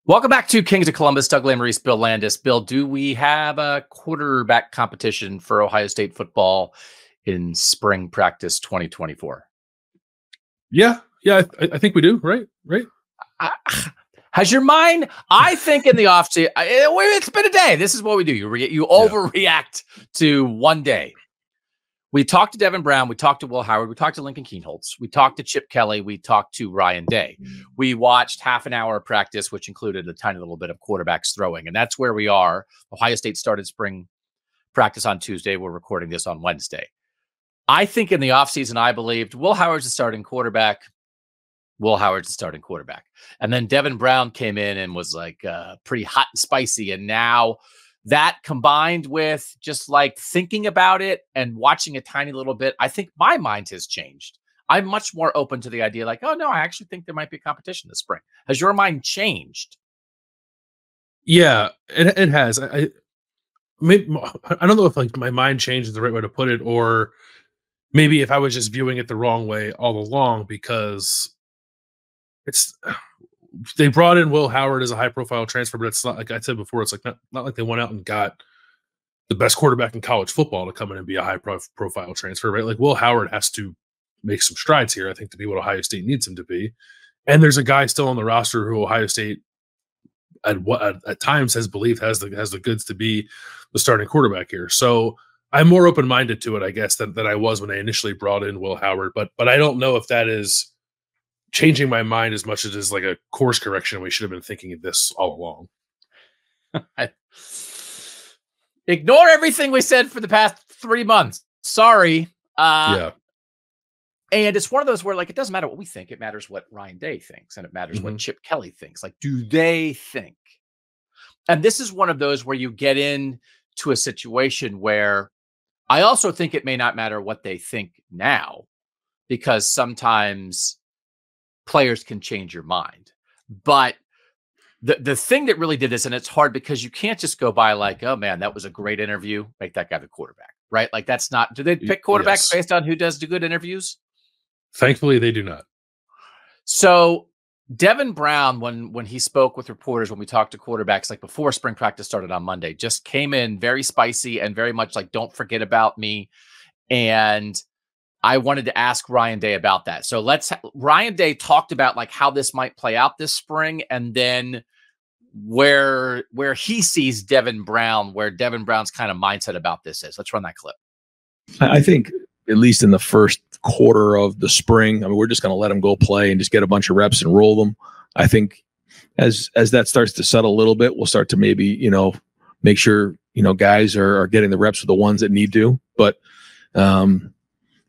Welcome back to Kings of Columbus. Doug Lesmerises, Bill Landis. Bill, do we have a quarterback competition for Ohio State football in spring practice 2024? Yeah, I think we do. Right. Has your mind? I think in the offseason, it's been a day. This is what we do. You overreact to one day. We talked to Devin Brown. We talked to Will Howard. We talked to Lincoln Keenholz. We talked to Chip Kelly. We talked to Ryan Day. We watched half an hour of practice, which included a tiny little bit of quarterbacks throwing. And that's where we are. Ohio State started spring practice on Tuesday. We're recording this on Wednesday. I think in the offseason, I believed Will Howard's the starting quarterback. And then Devin Brown came in and was like pretty hot and spicy. And now that combined with just like thinking about it and watching a tiny little bit, I think my mind has changed. I'm much more open to the idea like, oh, no, I actually think there might be a competition this spring. Has your mind changed? Yeah, it has. I don't know if like my mind changed is the right way to put it, or maybe if I was just viewing it the wrong way all along, because they brought in Will Howard as a high-profile transfer, but it's not like I said before. It's like not like they went out and got the best quarterback in college football to come in and be a high-profile transfer, right? Like Will Howard has to make some strides here, I think, to be what Ohio State needs him to be. And there's a guy still on the roster who Ohio State at times has believed has the goods to be the starting quarterback here. So I'm more open-minded to it, I guess, than I was when I initially brought in Will Howard. But I don't know if that is changing my mind as much as it is like a course correction. We should have been thinking of this all along. Ignore everything we said for the past 3 months. Sorry. Yeah. And it's one of those where like, it doesn't matter what we think. It matters what Ryan Day thinks. And it matters what Chip Kelly thinks. Like, do they think? And this is one of those where you get into a situation where I also think it may not matter what they think now, because sometimes players can change your mind. But the thing that really did this, and it's hard because you can't just go by like, oh man, that was a great interview, make that guy the quarterback, right? Like that's not, do they pick quarterbacks based on who does good interviews? Thankfully they do not. So Devin Brown, when he spoke with reporters, when we talked to quarterbacks, like before spring practice started on Monday, just came in very spicy and very much like, don't forget about me. And I wanted to ask Ryan Day about that. So Ryan Day talked about like how this might play out this spring, and then where he sees Devin Brown, where Devin Brown's kind of mindset about this is. Let's run that clip. I think at least in the first quarter of the spring, I mean, we're just going to let them go play and just get a bunch of reps and roll them. I think as that starts to settle a little bit, we'll start to maybe, make sure, guys are getting the reps with the ones that need to, but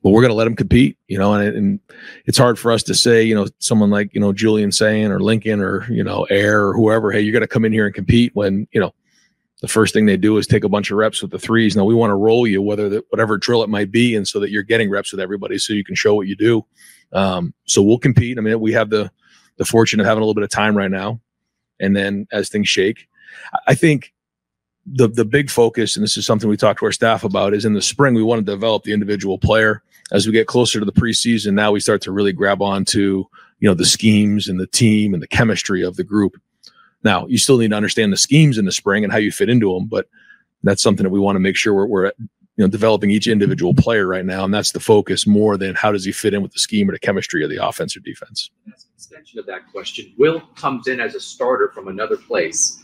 we're going to let them compete, and it's hard for us to say, someone like, Julian saying or Lincoln or, Air or whoever, hey, you're going to come in here and compete when, the first thing they do is take a bunch of reps with the threes. Now we want to roll you, whatever drill it might be. And so that you're getting reps with everybody so you can show what you do. So we'll compete. I mean, we have the fortune of having a little bit of time right now. And then as things shake, I think the big focus, and this is something we talked to our staff about, is in the spring, we want to develop the individual player. As we get closer to the preseason, now we start to really grab on to, the schemes and the team and the chemistry of the group. Now, you still need to understand the schemes in the spring and how you fit into them, but that's something that we want to make sure we're developing each individual player right now, and that's the focus more than how does he fit in with the scheme or the chemistry of the offense or defense. As an extension of that question, Will comes in as a starter from another place.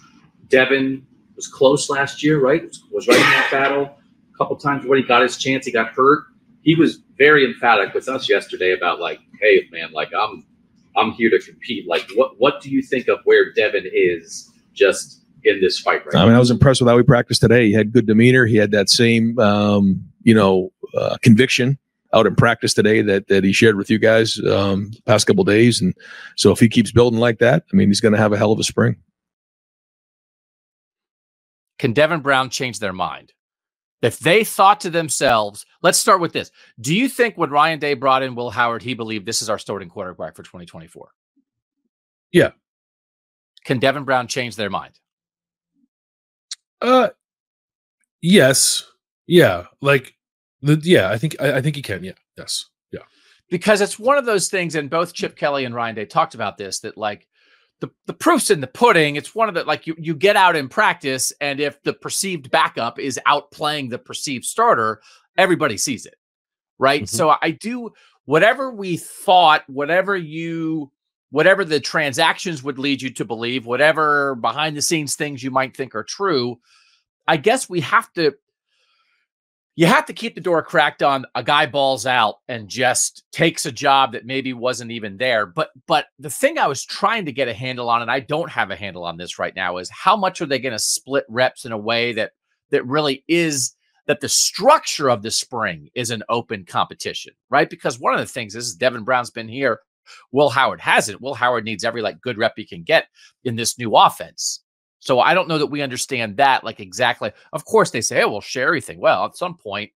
Devin was close last year, right? Was right in that battle. A couple times when he got his chance, he got hurt. He was very emphatic with us yesterday about like, hey man, like I'm here to compete. Like what do you think of where Devin is just in this fight right now? I mean, I was impressed with how he practiced today. He had good demeanor. He had that same conviction out in practice today that he shared with you guys past couple of days. And so if he keeps building like that, I mean, he's going to have a hell of a spring. Can Devin Brown change their mind? If they thought to themselves, let's start with this. Do you think when Ryan Day brought in Will Howard, he believed this is our starting quarterback for 2024? Yeah. Can Devin Brown change their mind? Yes. Yeah. I think he can. Yeah. Yes. Yeah. Because it's one of those things, and both Chip Kelly and Ryan Day talked about this, that like the proof's in the pudding. It's one of the, like, you get out in practice, and if the perceived backup is outplaying the perceived starter, everybody sees it, right? Mm-hmm. So I do whatever we thought, whatever the transactions would lead you to believe, whatever behind the scenes things you might think are true. I guess you have to keep the door cracked on a guy balls out and just takes a job that maybe wasn't even there. But the thing I was trying to get a handle on, and I don't have a handle on this right now, is how much are they going to split reps in a way that really is that the structure of the spring is an open competition, right? Because one of the things is Devin Brown's been here. Will Howard hasn't. Will Howard needs every good rep he can get in this new offense. So I don't know that we understand that exactly. Of course, they say, "Oh, we'll share everything." Well, at some point,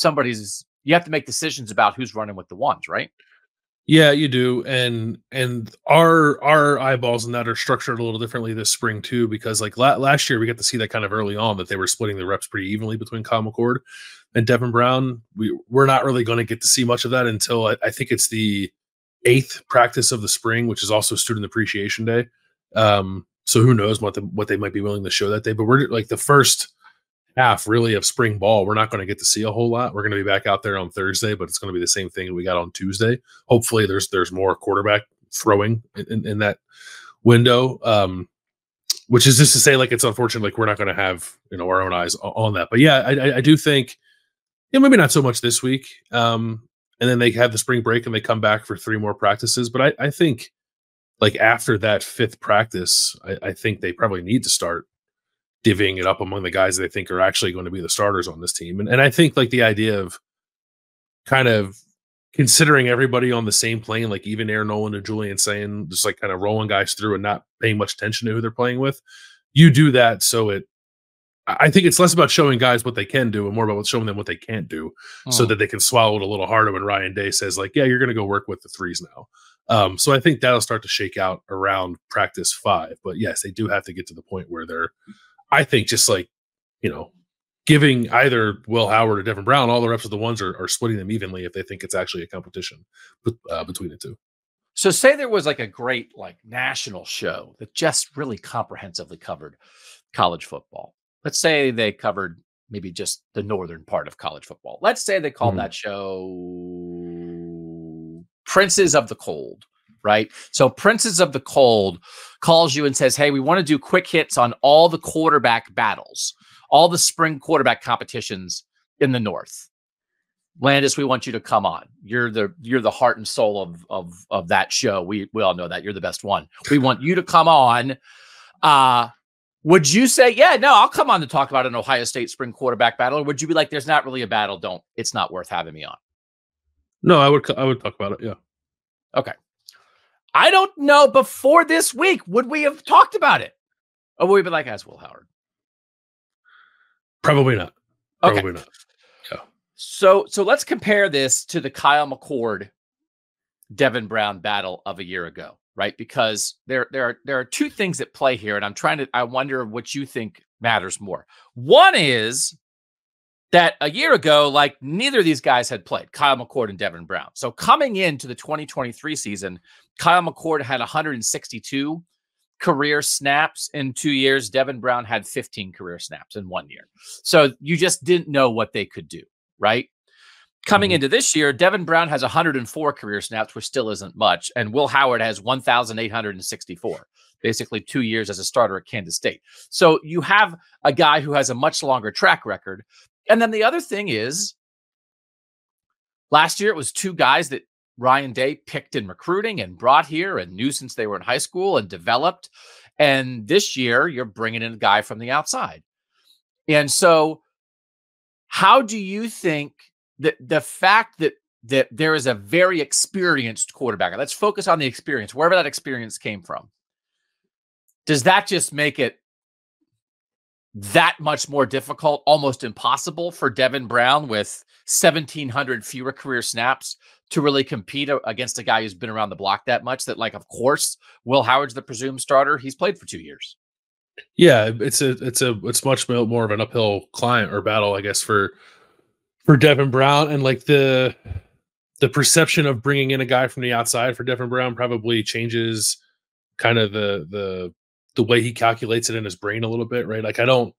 you have to make decisions about who's running with the ones, right? Yeah, you do. And our eyeballs in that are structured a little differently this spring too, because last year we got to see that kind of early on that they were splitting the reps pretty evenly between Kyle McCord and Devin Brown. We're not really going to get to see much of that until I think it's the 8th practice of the spring, which is also Student Appreciation Day. So who knows what they might be willing to show that day. But we're the first half really of spring ball, we're not going to get to see a whole lot. We're going to be back out there on Thursday, but it's going to be the same thing we got on Tuesday. Hopefully there's more quarterback throwing in that window, which is just to say it's unfortunate we're not going to have our own eyes on that. But yeah, I do think maybe not so much this week. And then they have the spring break and they come back for 3 more practices. But I think after that 5th practice, I think they probably need to start divvying it up among the guys that they think are actually going to be the starters on this team. And I think the idea of kind of considering everybody on the same plane, even Aaron Nolan and Julian saying, just kind of rolling guys through and not paying much attention to who they're playing with. You do that so I think it's less about showing guys what they can do and more about showing them what they can't do, so that they can swallow it a little harder when Ryan Day says yeah, you're going to go work with the 3s now. So I think that'll start to shake out around practice 5. But yes, they do have to get to the point where they're, I think, just giving either Will Howard or Devin Brown all the reps of the ones are splitting them evenly if they think it's actually a competition between the two. So say there was a great national show that just really comprehensively covered college football. Let's say they covered maybe just the northern part of college football. Let's say they called that show Princes of the Cold, right? So Princes of the Cold calls you and says, "Hey, we want to do quick hits on all the quarterback battles, all the spring quarterback competitions in the North. Landis, we want you to come on. You're the heart and soul of that show. We all know that you're the best one. We want you to come on." Would you say, "Yeah, no, I'll come on to talk about an Ohio State spring quarterback battle"? Or would you be like, "There's not really a battle. It's not worth having me on"? No, I would talk about it. Yeah. Okay. I don't know, before this week, would we have talked about it? Or would we be like, "As Will Howard"? Probably not. Probably not. Yeah. So let's compare this to the Kyle McCord, Devin Brown battle of a year ago, right? Because there are 2 things at play here, and I wonder what you think matters more. One is that a year ago, neither of these guys had played, Kyle McCord and Devin Brown. So coming into the 2023 season, Kyle McCord had 162 career snaps in 2 years. Devin Brown had 15 career snaps in 1 year. So you just didn't know what they could do, right? Coming into this year, Devin Brown has 104 career snaps, which still isn't much, and Will Howard has 1,864, basically 2 years as a starter at Kansas State. So you have a guy who has a much longer track record. And then the other thing is, last year it was 2 guys that Ryan Day picked in recruiting and brought here and knew since they were in high school and developed. And this year you're bringing in a guy from the outside. And so how do you think that the fact that there is a very experienced quarterback, let's focus on the experience, wherever that experience came from, does that just make it that much more difficult, almost impossible for Devin Brown with 1,700 fewer career snaps to really compete against a guy who's been around the block that much? That, of course, Will Howard's the presumed starter. He's played for 2 years. Yeah, it's much more of an uphill climb or battle, I guess, for Devin Brown. And the perception of bringing in a guy from the outside for Devin Brown probably changes kind of the way he calculates it in his brain a little bit, right? Like I don't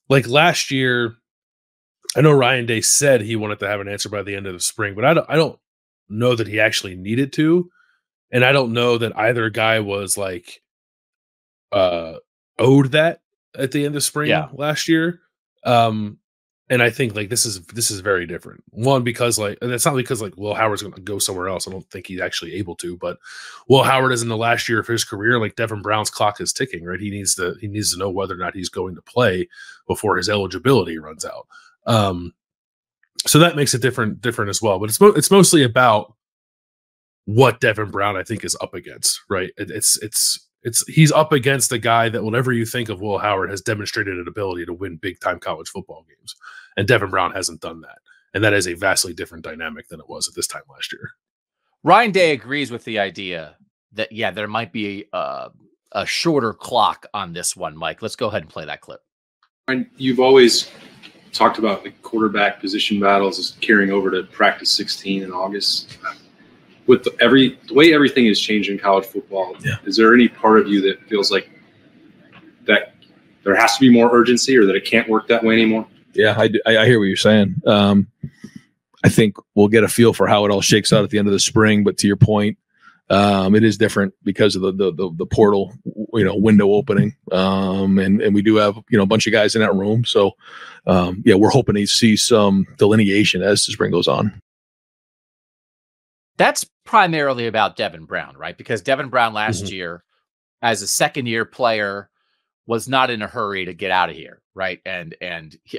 like last year. I know Ryan Day said he wanted to have an answer by the end of the spring, but I don't know that he actually needed to, and I don't know that either guy was like owed that at the end of spring last year. And I think like this is very different. One, because like, and it's not because like Will Howard's going to go somewhere else. I don't think he's actually able to, but Will Howard is in the last year of his career. Like Devin Brown's clock is ticking, right? He needs to know whether or not he's going to play before his eligibility runs out. So that makes it different as well. But it's mostly about what Devin Brown I think is up against, right? He's up against a guy that whatever you think of Will Howard has demonstrated an ability to win big time college football games. And Devin Brown hasn't done that. And that is a vastly different dynamic than it was at this time last year. Ryan Day agrees with the idea that, yeah, there might be a shorter clock on this one, Mike. Let's go ahead and play that clip. And you've always talked about the quarterback position battles as carrying over to practice 16 in August. With the way everything is changed in college football, is there any part of you that feels like that there has to be more urgency or that it can't work that way anymore? Yeah, I hear what you're saying. I think we'll get a feel for how it all shakes out at the end of the spring. But to your point, it is different because of the portal, window opening. And we do have, a bunch of guys in that room. So, we're hoping to see some delineation as the spring goes on. That's primarily about Devin Brown, right? Because Devin Brown last year, as a second-year player, was not in a hurry to get out of here, right? And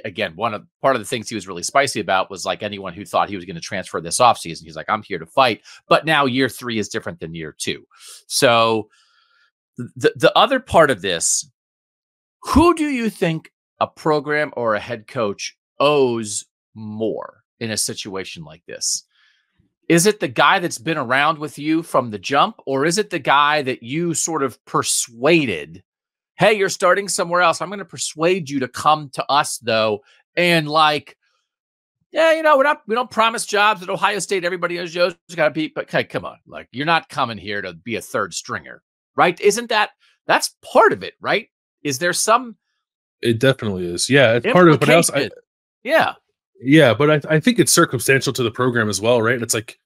again, part of the things he was really spicy about was like anyone who thought he was going to transfer this offseason. He's like, I'm here to fight. But now year 3 is different than year 2. So the other part of this, who do you think a program or a head coach owes more in a situation like this? Is it the guy that's been around with you from the jump, or is it the guy that you sort of persuaded, hey, you're starting somewhere else. I'm going to persuade you to come to us, though. And like, we don't promise jobs at Ohio State. Everybody knows Joe's got to be, but hey, come on. Like, you're not coming here to be a third stringer, right? That's part of it, right? Is there some? It definitely is. Yeah. It's part of it, but else. Yeah, but I think it's circumstantial to the program as well, right? It's like,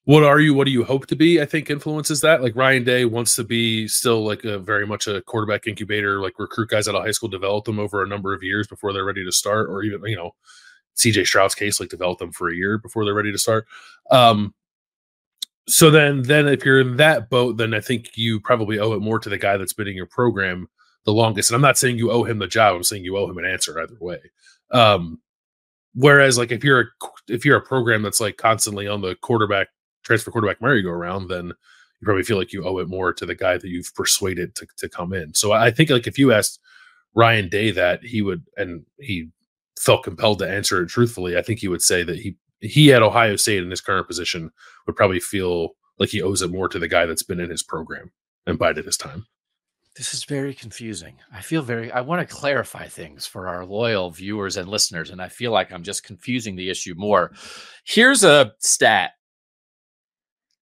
what do you hope to be? I think influences that. Like Ryan Day wants to be still like very much a quarterback incubator, like recruit guys out of high school, develop them over a number of years before they're ready to start, or even, CJ Stroud's case, like develop them for a year before they're ready to start. So then if you're in that boat, then I think you probably owe it more to the guy that's been in your program the longest. And I'm not saying you owe him the job. I'm saying you owe him an answer either way. Whereas like if you're a program that's like constantly on the transfer quarterback merry-go-round, then you probably feel like you owe it more to the guy that you've persuaded to come in. So I think like if you asked Ryan Day that, he would, and he felt compelled to answer it truthfully, I think he would say that he at Ohio State in his current position would probably feel like he owes it more to the guy that's been in his program and bided his time. This is very confusing. I want to clarify things for our loyal viewers and listeners, and I feel like I'm just confusing the issue more. Here's a stat.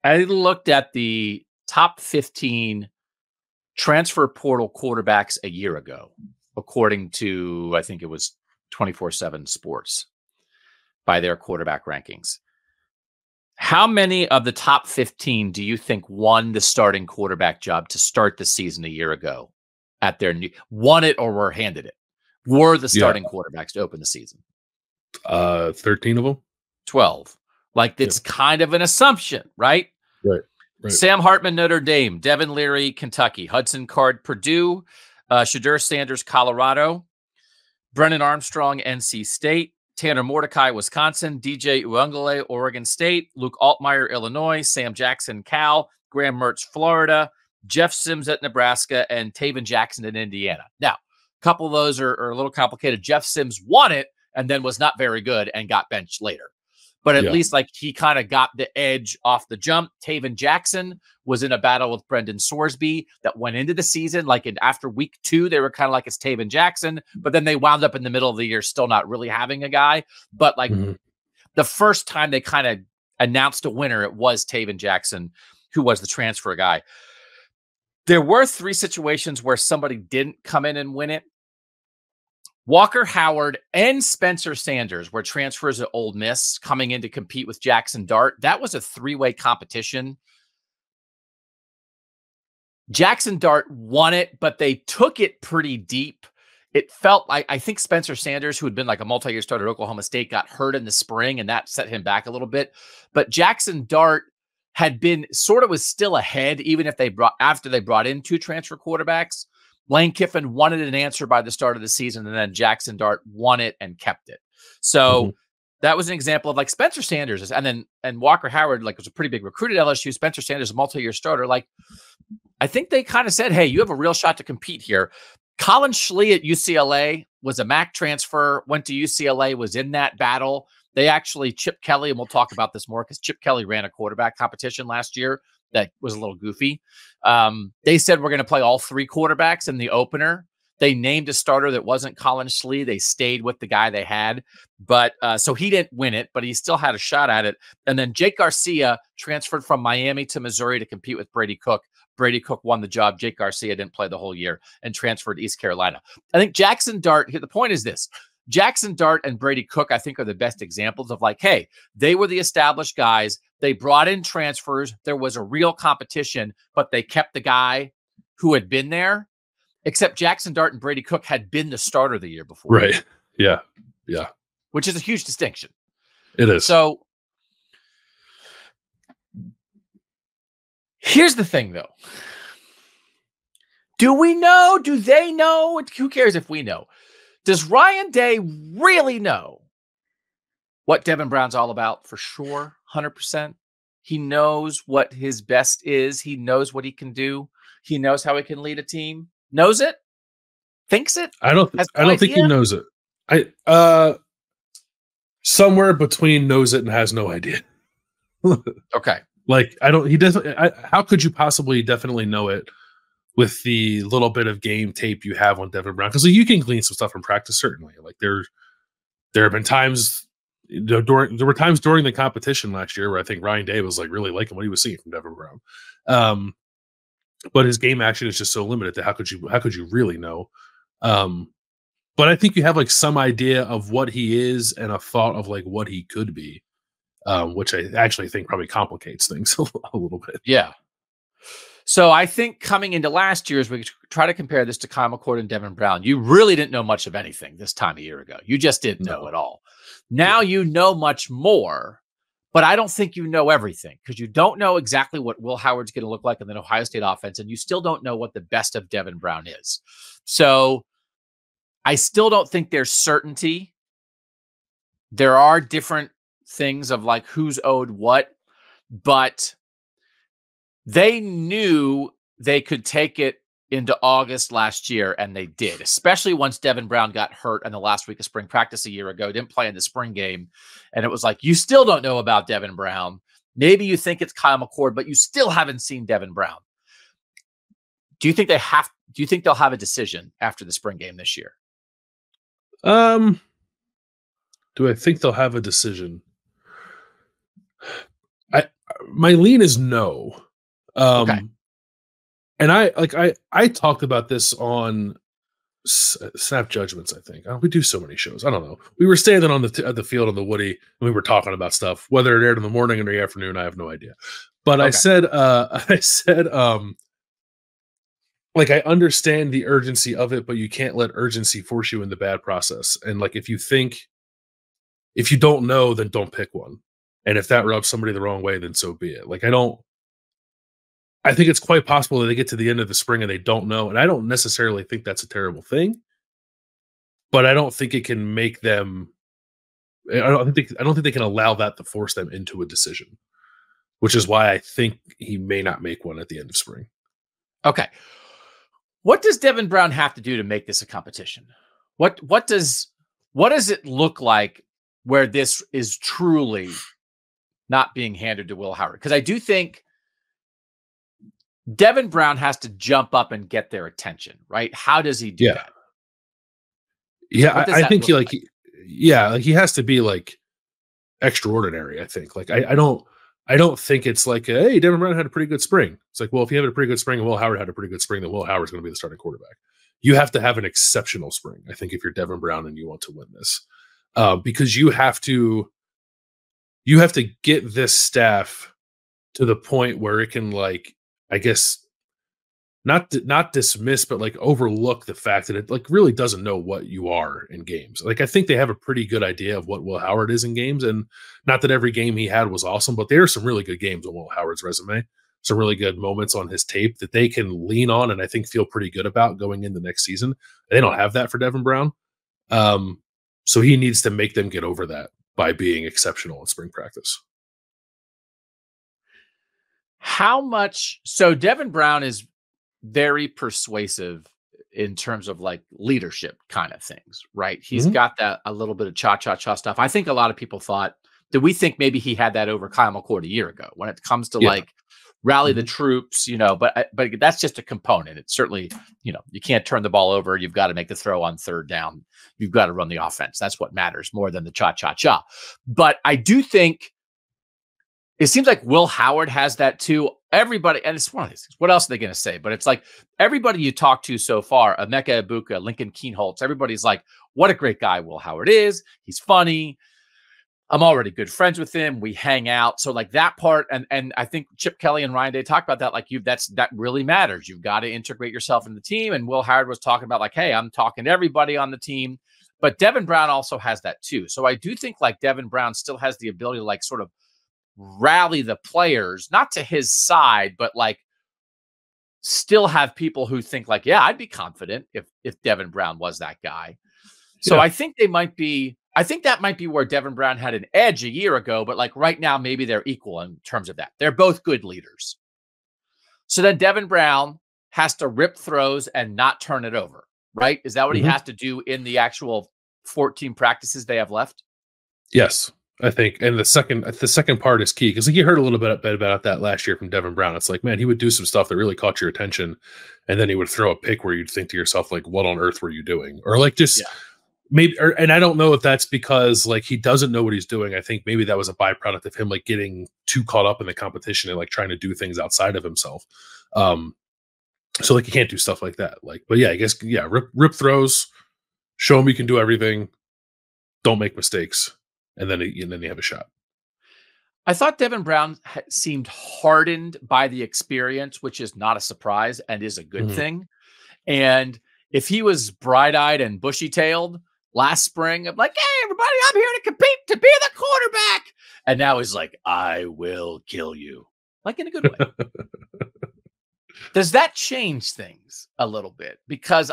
I looked at the top 15 transfer portal quarterbacks a year ago, according to, I think it was 24/7 Sports, by their quarterback rankings. How many of the top 15 do you think won the starting quarterback job to start the season a year ago at their won it or were handed it? Were the starting quarterbacks to open the season? 13 of them. 12. Like it's kind of an assumption, right? Right. Sam Hartman, Notre Dame. Devin Leary, Kentucky. Hudson Card, Purdue. Shadur Sanders, Colorado. Brennan Armstrong, NC State. Tanner Mordecai, Wisconsin. DJ Uiagalelei, Oregon State. Luke Altmaier, Illinois. Sam Jackson, Cal. Graham Mertz, Florida. Jeff Sims at Nebraska. And Taven Jackson in Indiana. Now, a couple of those are a little complicated. Jeff Sims won it and then was not very good and got benched later. But at least like he kind of got the edge off the jump. Taven Jackson was in a battle with Brendan Sorsby that went into the season. Like after week 2, they were kind of like, it's Taven Jackson. But then they wound up in the middle of the year still not really having a guy. But like the first time they kind of announced a winner, it was Taven Jackson, who was the transfer guy. There were 3 situations where somebody didn't come in and win it. Walker Howard and Spencer Sanders were transfers at Ole Miss coming in to compete with Jackson Dart. That was a 3-way competition. Jackson Dart won it, but they took it pretty deep. It felt like, I think Spencer Sanders, who had been like a multi-year starter at Oklahoma State, got hurt in the spring, and that set him back a little bit. But Jackson Dart had been was still ahead, even if after they brought in 2 transfer quarterbacks. Lane Kiffin wanted an answer by the start of the season, and then Jackson Dart won it and kept it. So that was an example of like Spencer Sanders, and Walker Howard, like, was a pretty big recruit at LSU. Spencer Sanders, a multi-year starter. Like, I think they kind of said, hey, you have a real shot to compete here. Colin Schlee at UCLA was a MAC transfer, went to UCLA, was in that battle. They actually, Chip Kelly, and we'll talk about this more because Chip Kelly ran a quarterback competition last year that was a little goofy. They said we're going to play all 3 quarterbacks in the opener. They named a starter that wasn't Colin Schlee. They stayed with the guy they had. But so he didn't win it, but he still had a shot at it. And then Jake Garcia transferred from Miami to Missouri to compete with Brady Cook. Brady Cook won the job. Jake Garcia didn't play the whole year and transferred to East Carolina. I think Jackson Dart, the point is this. Jackson Dart and Brady Cook, I think, are the best examples of like, hey, they were the established guys. They brought in transfers. There was a real competition, but they kept the guy who had been there, except Jackson Dart and Brady Cook had been the starter the year before. Right. Yeah. Yeah. Which is a huge distinction. It is. So here's the thing, though. Do we know? Do they know? Who cares if we know? Does Ryan Day really know what Devin Brown's all about? For sure, 100%. He knows what his best is. He knows what he can do. He knows how he can lead a team. Knows it? Thinks it? I don't think he knows it. Somewhere between knows it and has no idea. Okay. Like, he doesn't. How could you possibly definitely know it with the little bit of game tape you have on Devin Brown? Because you can glean some stuff from practice, certainly. Like, there have been times, there were times during the competition last year where I think Ryan Day was like really liking what he was seeing from Devin Brown. But his game action is just so limited that how could you really know? But I think you have like some idea of what he is and a thought of like what he could be, which I actually think probably complicates things a little bit. Yeah. So I think coming into last year, as we try to compare this to Kyle McCord and Devin Brown, you really didn't know much of anything this time a year ago. You just didn't know at all. Now you know much more, but I don't think you know everything because you don't know exactly what Will Howard's going to look like in the Ohio State offense, and you still don't know what the best of Devin Brown is. So I still don't think there's certainty. There are different things of like who's owed what, but they knew they could take it into August last year, and they did, especially once Devin Brown got hurt in the last week of spring practice a year ago, didn't play in the spring game. And it was like, you still don't know about Devin Brown. Maybe you think it's Kyle McCord, but you still haven't seen Devin Brown. Do you think they'll have a decision after the spring game this year? Do I think they'll have a decision? My lean is no. Okay. And I talked about this on Snap Judgments. I think we do so many shows. I don't know. We were standing on at the field on the Woody, and we were talking about stuff. Whether it aired in the morning or the afternoon, I have no idea. But okay. I said, like, I understand the urgency of it, but you can't let urgency force you into bad process. And like, if you don't know, then don't pick one. And if that rubs somebody the wrong way, then so be it. Like, I think it's quite possible that they get to the end of the spring and they don't know. And I don't necessarily think that's a terrible thing, but I don't think it can make them. I don't think they can allow that to force them into a decision, which is why I think he may not make one at the end of spring. Okay. What does Devin Brown have to do to make this a competition? What does it look like where this is truly not being handed to Will Howard? Because I do think Devin Brown has to jump up and get their attention, right? How does he do that? Yeah, I think he has to be like extraordinary. I think like I don't I don't think it's like, hey, Devin Brown had a pretty good spring. It's like, well, if you have a pretty good spring and Will Howard had a pretty good spring, then Will Howard's going to be the starting quarterback. You have to have an exceptional spring, I think, if you're Devin Brown and you want to win this, because you have to get this staff to the point where it can, like, I guess, not dismiss, but like overlook the fact that it like really doesn't know what you are in games. Like, I think they have a pretty good idea of what Will Howard is in games, and not that every game he had was awesome, but there are some really good games on Will Howard's resume, some really good moments on his tape that they can lean on and I think feel pretty good about going into next season. They don't have that for Devin Brown. So he needs to make them get over that by being exceptional in spring practice. How much? So Devin Brown is very persuasive in terms of like leadership kind of things, right? He's got that a little bit of cha-cha-cha stuff. I think a lot of people thought that we think maybe he had that over Kyle McCord a year ago when it comes to like rally the troops, but that's just a component. It's certainly, you can't turn the ball over. You've got to make the throw on third down. You've got to run the offense. That's what matters more than the cha-cha-cha. But I do think it seems like Will Howard has that too. Everybody, and it's one of these things. What else are they going to say? But it's like everybody you talk to so far, Emeka Egbuka, Lincoln Keenholz, everybody's like, what a great guy Will Howard is. He's funny. I'm already good friends with him. We hang out. So like that part, and I think Chip Kelly and Ryan Day talked about that. Like that really matters. You've got to integrate yourself in the team. And Will Howard was talking about like, hey, I'm talking to everybody on the team. But Devin Brown also has that too. So I do think like Devin Brown still has the ability to like sort of rally the players, not to his side, but like still have people who think like, yeah, I'd be confident if Devin Brown was that guy. So I think that might be where Devin Brown had an edge a year ago, but like right now, maybe they're equal in terms of that. They're both good leaders. So then Devin Brown has to rip throws and not turn it over, right? Is that what he has to do in the actual 14 practices they have left? Yes, I think. And the second part is key, because like you heard a little bit about that last year from Devin Brown. It's like, man, he would do some stuff that really caught your attention, and then he would throw a pick where you'd think to yourself, like, what on earth were you doing? Or like just maybe, and I don't know if that's because like he doesn't know what he's doing. I think maybe that was a byproduct of him like getting too caught up in the competition and like trying to do things outside of himself. So like you can't do stuff like that. Like, but yeah, I guess rip throws, show him you can do everything, don't make mistakes, and then you have a shot. I thought Devin Brown seemed hardened by the experience, which is not a surprise and is a good thing. And if he was bright-eyed and bushy-tailed last spring, I'm like, hey, everybody, I'm here to compete to be the quarterback. And now he's like, I will kill you. Like in a good way. Does that change things a little bit? Because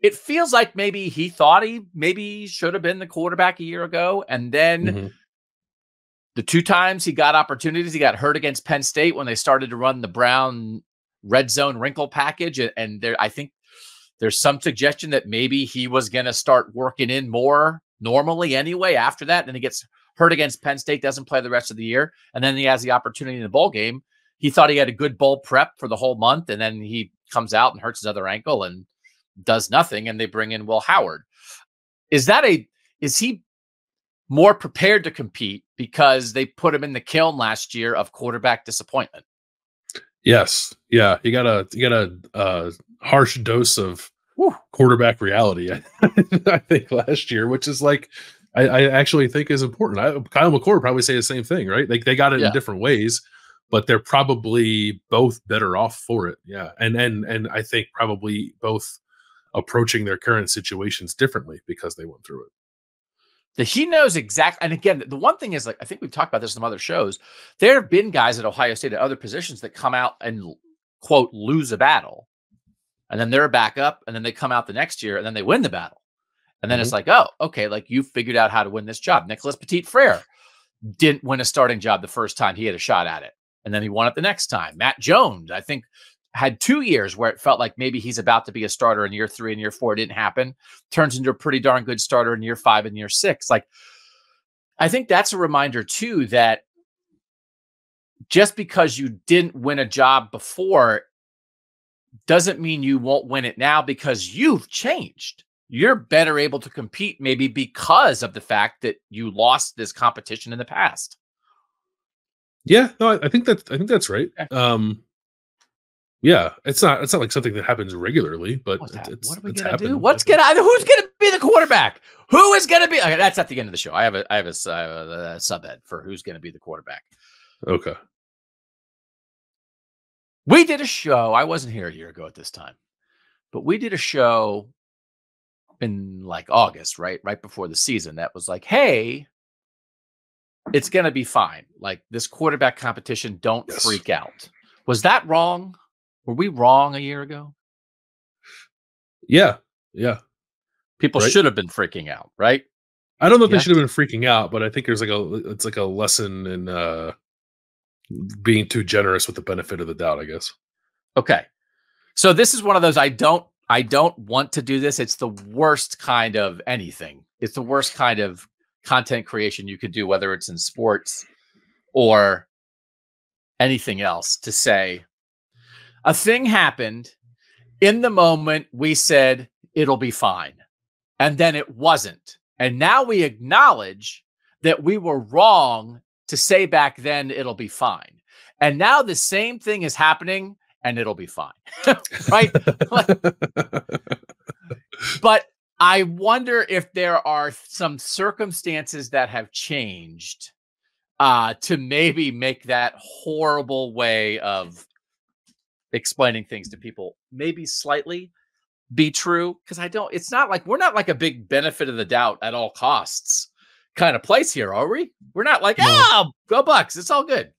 it feels like maybe he thought he should have been the quarterback a year ago. And then the two times he got opportunities, he got hurt against Penn State when they started to run the Brown red zone wrinkle package. And there, I think there's some suggestion that maybe he was going to start working in more normally anyway after that. And he gets hurt against Penn State, doesn't play the rest of the year. And then he has the opportunity in the bowl game. He thought he had a good bowl prep for the whole month. And then he comes out and hurts his other ankle and does nothing. And they bring in Will Howard. Is he more prepared to compete because they put him in the kiln last year of quarterback disappointment? Yes. Yeah. You got a harsh dose of quarterback reality, I think, last year, which is like, I actually think is important. Kyle McCord probably say the same thing, right? Like they got it in different ways, but they're probably both better off for it. Yeah. And I think probably both approaching their current situations differently because they went through it. He knows exactly. And again, the one thing is, like, I think we've talked about this in some other shows. There have been guys at Ohio State at other positions that come out and, quote, lose a battle. And then they're back up, and then they come out the next year, and then they win the battle. And then it's like, oh, okay, like you figured out how to win this job. Nicholas Petit-Frere didn't win a starting job the first time he had a shot at it. And then he won it the next time. Matt Jones, I think, had 2 years where it felt like maybe he's about to be a starter in year 3 and year 4. It didn't happen. Turns into a pretty darn good starter in year 5 and year 6. Like, I think that's a reminder too, that just because you didn't win a job before doesn't mean you won't win it now, because you've changed. You're better able to compete maybe because of the fact that you lost this competition in the past. Yeah, no, I think that's right. Okay. Yeah, it's not like something that happens regularly, but What are we it's gonna do? happened. Who's gonna be the quarterback? Who is gonna be? Okay, that's at the end of the show. I have a sub-ed for who's gonna be the quarterback. Okay. We did a show. I wasn't here a year ago at this time, but we did a show in like August, right before the season. That was like, hey, it's gonna be fine. Like this quarterback competition, don't freak out. Was that wrong? Were we wrong a year ago? Yeah. People should have been freaking out, right? I don't know if they should have been freaking out, but I think there's it's like a lesson in being too generous with the benefit of the doubt, I guess. Okay. So this is one of those I don't want to do this. It's the worst kind of anything. It's the worst kind of content creation you could do, whether it's in sports or anything else, to say a thing happened in the moment. We said it'll be fine. And then it wasn't. And now we acknowledge that we were wrong to say back then it'll be fine. And now the same thing is happening and it'll be fine. Right? But I wonder if there are some circumstances that have changed to maybe make that horrible way of explaining things to people maybe slightly be true. Because it's not like we're not like a big benefit of the doubt at all costs kind of place here, are we? We're not like, go Bucks, it's all good.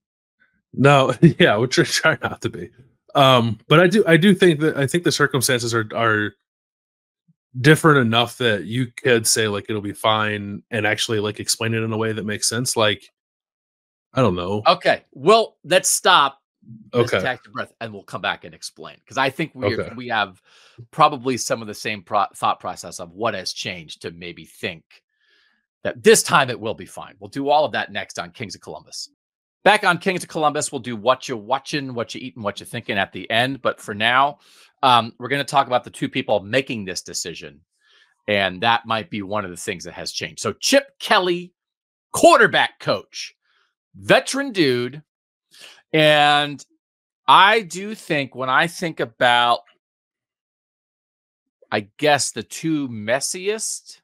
No, yeah, we're trying not to be. But I do think the circumstances are different enough that you could say like it'll be fine and actually like explain it in a way that makes sense. Like, I don't know. Okay, well, let's stop. Let's okay. take a breath and we'll come back and explain, because I think we have probably some of the same thought process of what has changed to maybe think that this time it will be fine. We'll do all of that next on Kings of Columbus. Back on Kings of Columbus, we'll do what you watching, what you eating, what you thinking at the end. But for now, we're going to talk about the two people making this decision. And that might be one of the things that has changed. So Chip Kelly, quarterback coach, veteran dude. And I do think when I think about, I guess, the two messiest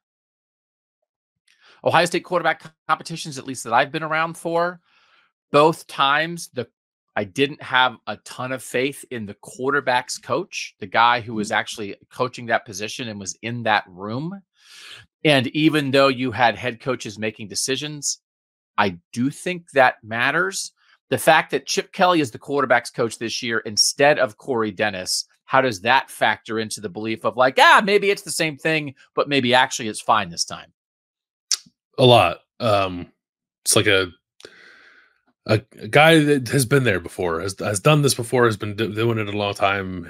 Ohio State quarterback competitions, at least that I've been around for, both times I didn't have a ton of faith in the quarterback's coach, the guy who was actually coaching that position and was in that room. And even though you had head coaches making decisions, I do think that matters. The fact that Chip Kelly is the quarterback's coach this year instead of Corey Dennis, how does that factor into the belief of like, maybe it's the same thing, but maybe actually it's fine this time? A lot. It's like a guy that has been there before, has done this before, has been doing it a long time.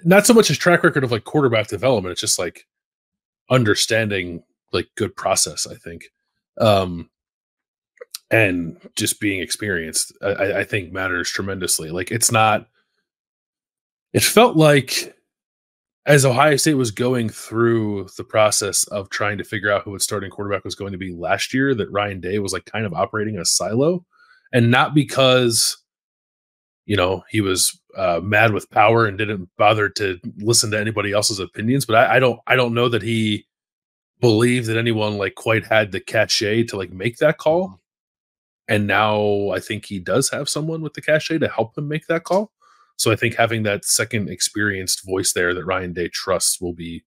Not so much his track record of like quarterback development. It's just like understanding like good process, I think. And just being experienced, I think matters tremendously. Like it felt like as Ohio State was going through the process of trying to figure out who its starting quarterback was going to be last year, that Ryan Day was like kind of operating in a silo, and not because, he was mad with power and didn't bother to listen to anybody else's opinions. But I don't know that he believed that anyone like quite had the cachet to like make that call. And now I think he does have someone with the cachet to help him make that call. So I think having that second experienced voice there that Ryan Day trusts will be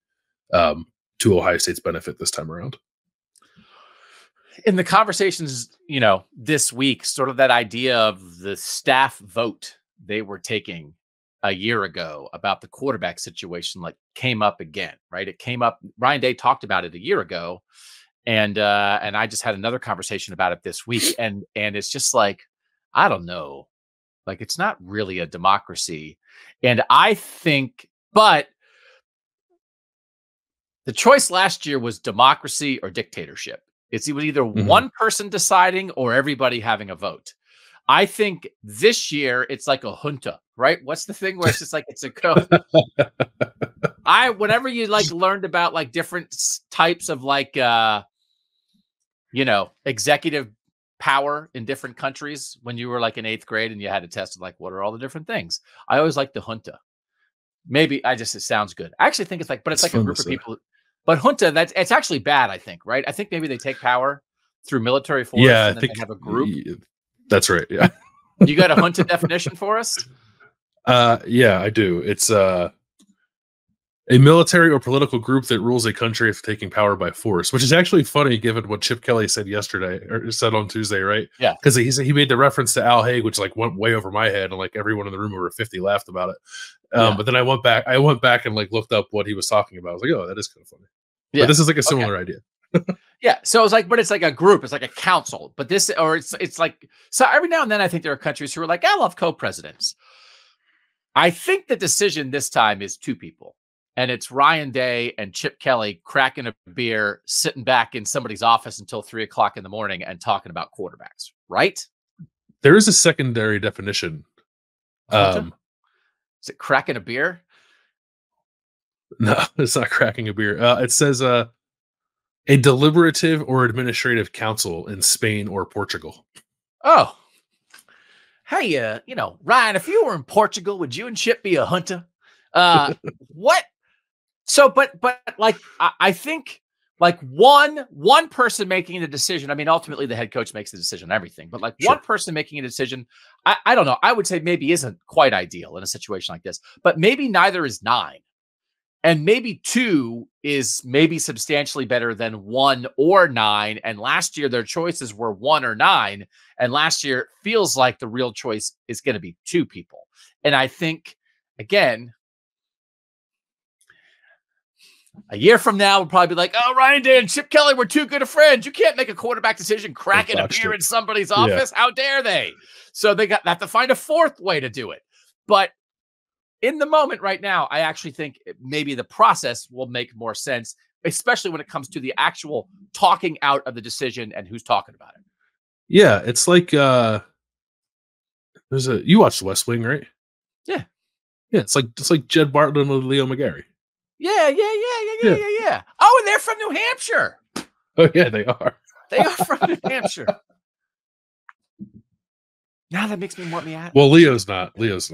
to Ohio State's benefit this time around. In the conversations, this week, sort of that idea of the staff vote they were taking a year ago about the quarterback situation, like came up again, right? It came up. Ryan Day talked about it a year ago. And I just had another conversation about it this week. And it's just like, I don't know. Like, it's not really a democracy. And I think, but the choice last year was democracy or dictatorship. It was either one person deciding or everybody having a vote. I think this year it's like a junta, right? What's the thing where it's just like, it's a code. Whenever you like learned about like different types of like, executive power in different countries when you were like in 8th grade and you had to test like, what are all the different things? I always like the junta. Maybe it sounds good. I actually think it's like, but it's like a group of people. But junta, it's actually bad, I think, right? I think maybe they take power through military force. Yeah, and then they have a group. That's right. Yeah. You got a junta definition for us? Yeah, I do. It's a military or political group that rules a country after taking power by force, which is actually funny given what Chip Kelly said yesterday or said on Tuesday, right? Yeah. Because he made the reference to Al Haig, which like went way over my head, and like everyone in the room over 50 laughed about it. But then I went back and like looked up what he was talking about. I was like, oh, that is kind of funny. Yeah. But this is like a similar idea. Yeah. So it's like, but it's like a group, it's like a council, but this, or it's like, so every now and then I think there are countries who are like, I love co-presidents. I think the decision this time is 2 people. And it's Ryan Day and Chip Kelly cracking a beer, sitting back in somebody's office until 3 o'clock in the morning and talking about quarterbacks, right? There is a secondary definition. Is it cracking a beer? No, it's not cracking a beer. It says a deliberative or administrative council in Spain or Portugal. Oh. Hey, Ryan, if you were in Portugal, would you and Chip be a junta? What? So, but like, I think like one person making the decision. I mean, ultimately the head coach makes the decision on everything, but like one person making a decision, I don't know. I would say maybe isn't quite ideal in a situation like this, but maybe neither is 9. And maybe 2 is maybe substantially better than 1 or 9. And last year their choices were 1 or 9. And last year it feels like the real choice is going to be 2 people. And I think, again, a year from now, we'll probably be like, oh, Ryan Day and Chip Kelly were too good of friends. You can't make a quarterback decision cracking a beer in somebody's office. How dare they? So they have to find a 4th way to do it. But in the moment right now, I actually think maybe the process will make more sense, especially when it comes to the actual talking out of the decision and who's talking about it. Yeah, it's like you watched West Wing, right? Yeah. Yeah, it's like Jed Bartlett and Leo McGarry. Yeah. Oh, and they're from New Hampshire. Oh, yeah, they are. They are from New Hampshire. Now that makes me want me out. Well, Leo's not. Leo's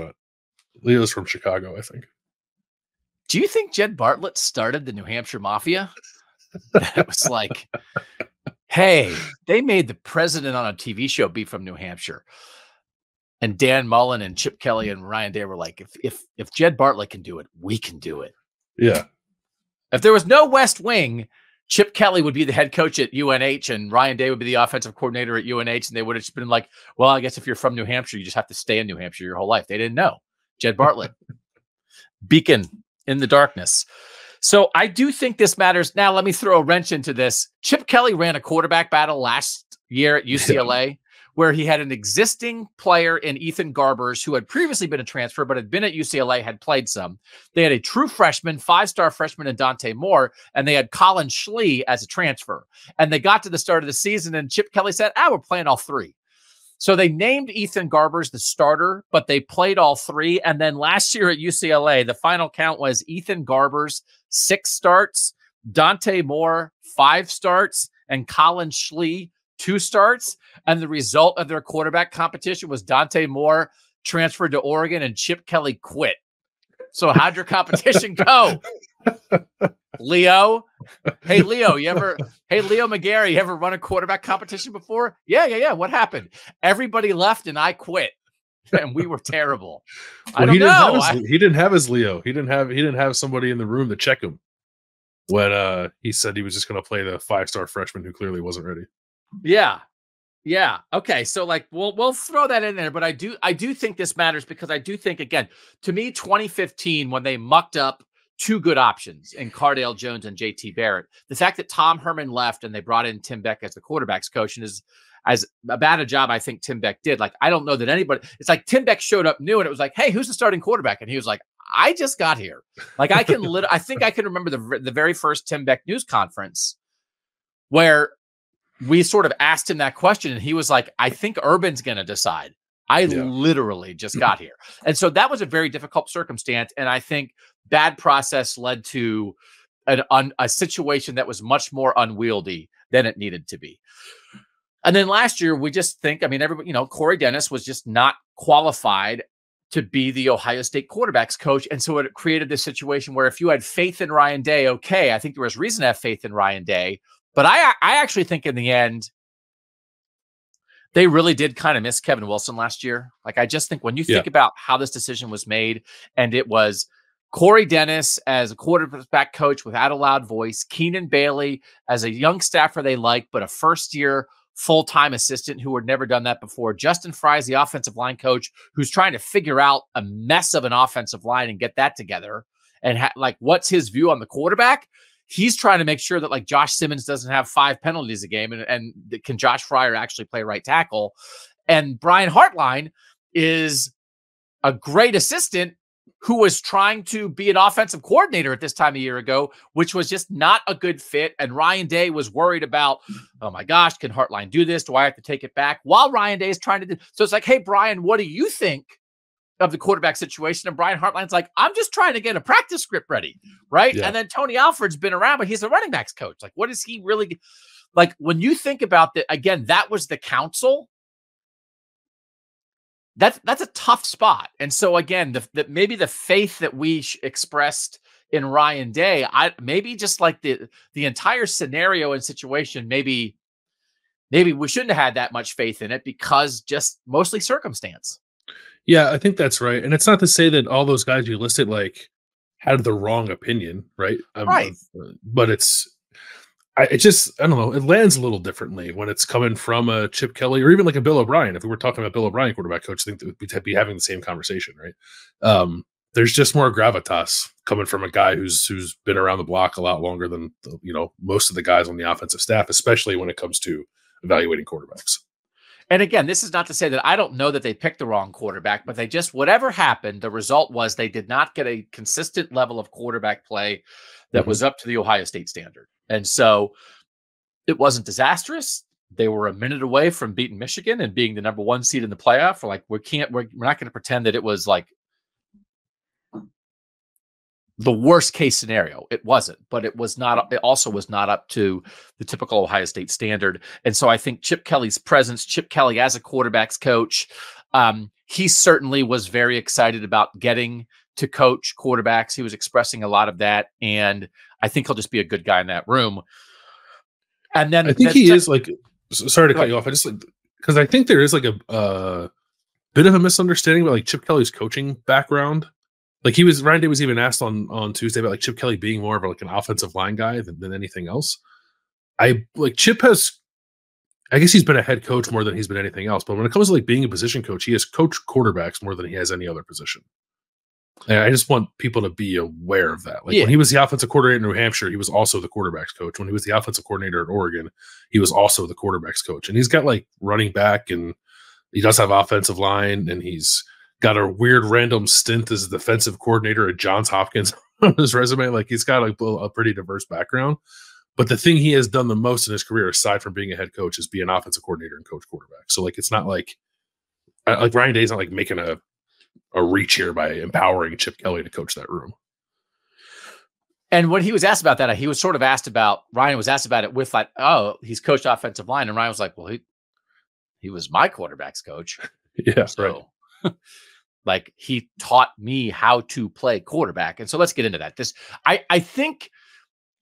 from Chicago, I think. Do you think Jed Bartlett started the New Hampshire Mafia? It was like, hey, they made the president on a TV show be from New Hampshire. And Dan Mullen and Chip Kelly and Ryan Day were like, if Jed Bartlett can do it, we can do it. Yeah. If there was no West Wing, Chip Kelly would be the head coach at UNH and Ryan Day would be the offensive coordinator at UNH. And they would have just been like, well, I guess if you're from New Hampshire, you just have to stay in New Hampshire your whole life. They didn't know. Jed Bartlett, beacon in the darkness. So I do think this matters. Now, let me throw a wrench into this. Chip Kelly ran a quarterback battle last year at UCLA where he had an existing player in Ethan Garbers who had previously been a transfer, but had been at UCLA, had played some. They had a true freshman, 5-star freshman in Dante Moore, and they had Colin Schlee as a transfer. And they got to the start of the season, and Chip Kelly said, we're playing all 3. So they named Ethan Garbers the starter, but they played all 3. And then last year at UCLA, the final count was Ethan Garbers, 6 starts, Dante Moore, 5 starts, and Colin Schlee, 2 starts. And the result of their quarterback competition was Dante Moore transferred to Oregon and Chip Kelly quit. So how'd your competition go? Leo? Hey, Leo McGarry, you ever run a quarterback competition before? Yeah. What happened? Everybody left and I quit. And we were terrible. Well, he didn't have his Leo. He didn't have somebody in the room to check him when he said he was just going to play the 5-star freshman who clearly wasn't ready. Yeah. Okay. So like we'll throw that in there, but I do think this matters because I do think, again, to me, 2015, when they mucked up 2 good options in Cardale Jones and JT Barrett, the fact that Tom Herman left and they brought in Tim Beck as the quarterback's coach, and is as bad a job I think Tim Beck did. Like, I don't know that anybody, it's like Tim Beck showed up new and it was like, hey, who's the starting quarterback? And he was like, I just got here. Like I think I can remember the very first Tim Beck news conference where we sort of asked him that question and he was like, I think Urban's going to decide. I literally just got here. And so that was a very difficult circumstance. And I think bad process led to a situation that was much more unwieldy than it needed to be. And then last year, we just think, I mean, everybody, Corey Dennis was just not qualified to be the Ohio State quarterbacks coach. And so it created this situation where if you had faith in Ryan Day, okay, I think there was reason to have faith in Ryan Day. But I actually think in the end, they really did kind of miss Kevin Wilson last year. Like, I just think when you think about how this decision was made, and it was Corey Dennis as a quarterback coach without a loud voice, Keenan Bailey as a young staffer they like, but a first-year full-time assistant who had never done that before, Justin Fry's the offensive line coach who's trying to figure out a mess of an offensive line and get that together. And what's his view on the quarterback? He's trying to make sure that like Josh Simmons doesn't have 5 penalties a game, and can Josh Fryer actually play right tackle? And Brian Hartline is a great assistant who was trying to be an offensive coordinator at this time a year ago, which was just not a good fit. And Ryan Day was worried about, oh my gosh, can Hartline do this? Do I have to take it back? While Ryan Day is trying to do. So it's like, hey, Brian, what do you think of the quarterback situation? And Brian Hartline's like, I'm just trying to get a practice script ready. Right. Yeah. And then Tony Alford's been around, but he's a running backs coach. Like, what is he really like? When you think about that, again, that was the council. That's a tough spot. And so again, maybe the faith that we expressed in Ryan Day, maybe just like the entire scenario and situation, maybe we shouldn't have had that much faith in it because just mostly circumstance. Yeah, I think that's right. And it's not to say that all those guys you listed like had the wrong opinion, right? Right. But I don't know. It lands a little differently when it's coming from a Chip Kelly or even like a Bill O'Brien. If we were talking about Bill O'Brien, quarterback coach, I think that we'd be having the same conversation, right? There's just more gravitas coming from a guy who's been around the block a lot longer than most of the guys on the offensive staff, especially when it comes to evaluating quarterbacks. And again, this is not to say that I don't know that they picked the wrong quarterback, but they just, whatever happened, the result was they did not get a consistent level of quarterback play that was up to the Ohio State standard. And so it wasn't disastrous. They were a minute away from beating Michigan and being the number 1 seed in the playoff. We're not going to pretend that it was like the worst case scenario. It wasn't, but it also was not up to the typical Ohio State standard. And so I think Chip Kelly's presence, Chip Kelly as a quarterbacks coach, he certainly was very excited about getting to coach quarterbacks. He was expressing a lot of that. And I think he'll just be a good guy in that room. And then I think he is like, sorry to cut you off. I just because I think there is like a bit of a misunderstanding about like Chip Kelly's coaching background. Like Ryan Day was even asked on Tuesday about like Chip Kelly being more of like an offensive line guy than anything else. Chip has, I guess he's been a head coach more than he's been anything else. But when it comes to like being a position coach, he has coached quarterbacks more than he has any other position. And I just want people to be aware of that. Like when he was the offensive coordinator in New Hampshire, he was also the quarterbacks coach. When he was the offensive coordinator at Oregon, he was also the quarterbacks coach. And he's got like running back, and he does have offensive line, and he's got a weird random stint as a defensive coordinator at Johns Hopkins on his resume. Like he's got a pretty diverse background. But the thing he has done the most in his career, aside from being a head coach, is be an offensive coordinator and coach quarterback. So like it's not like Ryan Day's not like making a reach here by empowering Chip Kelly to coach that room. And when he was asked about that, Ryan was asked about it with like, oh, he's coached offensive line. And Ryan was like, well, he was my quarterback's coach. Yeah. So right. Like he taught me how to play quarterback. And so let's get into that. I think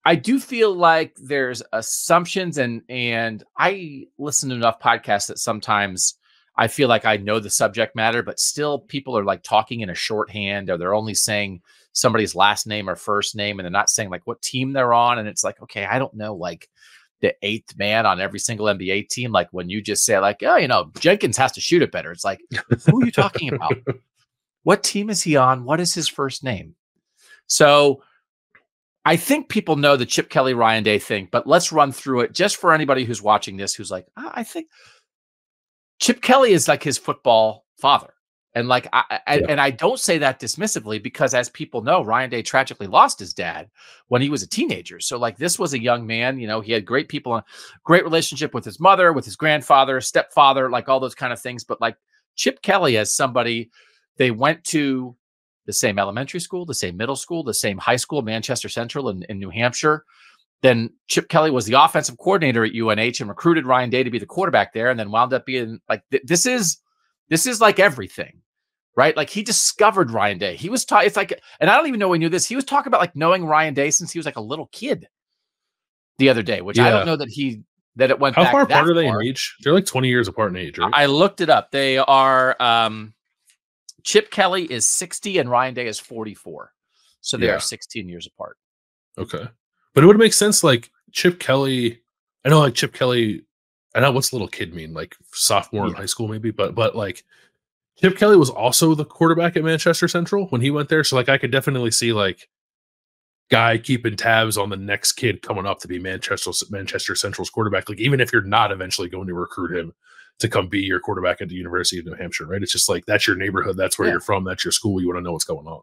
I do feel like there's assumptions and I listen to enough podcasts that sometimes I feel like I know the subject matter, but still people are like talking in a shorthand, or they're only saying somebody's last name or first name, and they're not saying like what team they're on. And it's like, okay, I don't know, like the 8th man on every single NBA team. Like when you just say like, oh, Jenkins has to shoot it better. It's like, who are you talking about? What team is he on? What is his first name? So I think people know the Chip Kelly, Ryan Day thing, but let's run through it just for anybody who's watching this, who's like, I think Chip Kelly is like his football father. And like, and I don't say that dismissively because as people know, Ryan Day tragically lost his dad when he was a teenager. So like this was a young man, he had great people, great relationship with his mother, with his grandfather, stepfather, like all those kind of things. But like Chip Kelly as somebody, they went to the same elementary school, the same middle school, the same high school, Manchester Central in New Hampshire. then Chip Kelly was the offensive coordinator at UNH and recruited Ryan Day to be the quarterback there, and then wound up being like, this is like everything, right? Like, he discovered Ryan Day. He was taught, it's like, and I don't even know we knew this. He was talking about like knowing Ryan Day since he was like a little kid the other day, which I don't know that it went back. How far apart are they in age? They're like 20 years apart in age, right? I looked it up. They are, Chip Kelly is 60 and Ryan Day is 44. So they are 16 years apart. Okay. But it would make sense, like Chip Kelly. I know, like Chip Kelly. I know what's little kid mean, like sophomore in high school, maybe. But like Chip Kelly was also the quarterback at Manchester Central when he went there. So like I could definitely see like guy keeping tabs on the next kid coming up to be Manchester Central's quarterback. Like, even if you're not eventually going to recruit him to come be your quarterback at the University of New Hampshire, right? It's just like, that's your neighborhood, that's where you're from, that's your school. You want to know what's going on.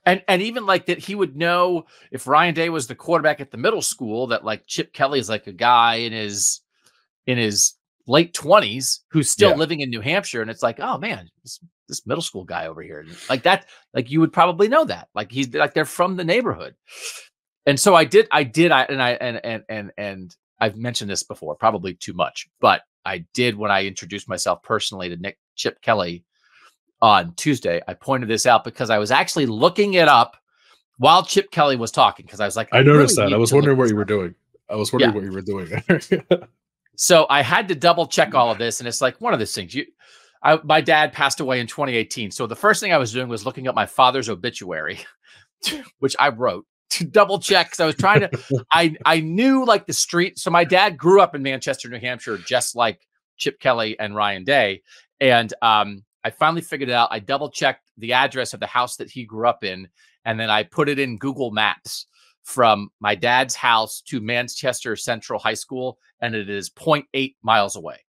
And even like that, he would know if Ryan Day was the quarterback at the middle school, that like Chip Kelly is like a guy in his late 20s who's still living in New Hampshire, and it's like, oh man, this middle school guy over here, like that, like you would probably know that, like he's like, they're from the neighborhood. And so I've mentioned this before, probably too much, but I did, when I introduced myself personally to Chip Kelly on Tuesday, I pointed this out because I was actually looking it up while Chip Kelly was talking, because I was like, I noticed that. I was wondering what you were doing. What you were doing. So I had to double check all of this, and it's like one of those things. My dad passed away in 2018, so the first thing I was doing was looking up my father's obituary, which I wrote to double check, because I was trying to. I knew like the street. So my dad grew up in Manchester, New Hampshire, just like Chip Kelly and Ryan Day, and I finally figured it out. I double checked the address of the house that he grew up in, and then I put it in Google Maps from my dad's house to Manchester Central High School, and it is 0.8 miles away.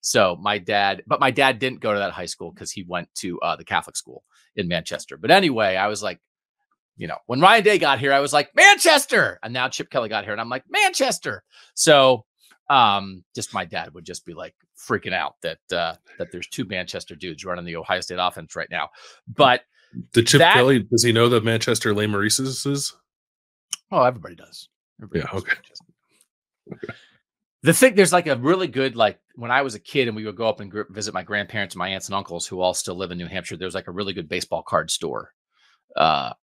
So my dad didn't go to that high school because he went to the Catholic school in Manchester. But anyway, I was like, when Ryan Day got here, I was like, Manchester. And now Chip Kelly got here, and I'm like, Manchester. So just my dad would just be like freaking out that there's two Manchester dudes running the Ohio State offense right now. But the Chip Kelly, does he know that Manchester Lesmerises is? Oh, everybody does. Okay. The thing, there's like a really good, like when I was a kid and we would go up and visit my grandparents and my aunts and uncles who all still live in New Hampshire, there's like a really good baseball card store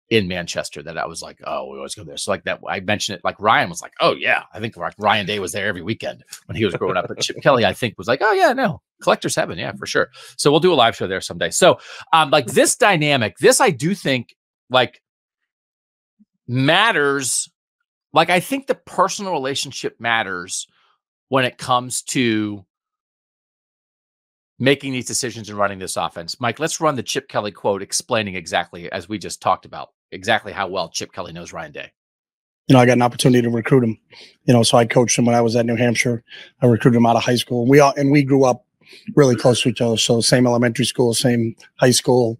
in Manchester that I was like, oh, we always go there. So like that, I mentioned it, like Ryan was like, oh yeah, I think Ryan Day was there every weekend when he was growing up. But Chip Kelly, I think, was like, oh yeah, no, collector's heaven. Yeah, for sure. So we'll do a live show there someday. So like this dynamic, I do think like matters. Like, I think the personal relationship matters when it comes to making these decisions and running this offense. Mike, let's run the Chip Kelly quote explaining exactly, as we just talked about, exactly how well Chip Kelly knows Ryan Day. I got an opportunity to recruit him, so I coached him when I was at New Hampshire. I recruited him out of high school. We grew up really close to each other. So same elementary school, same high school,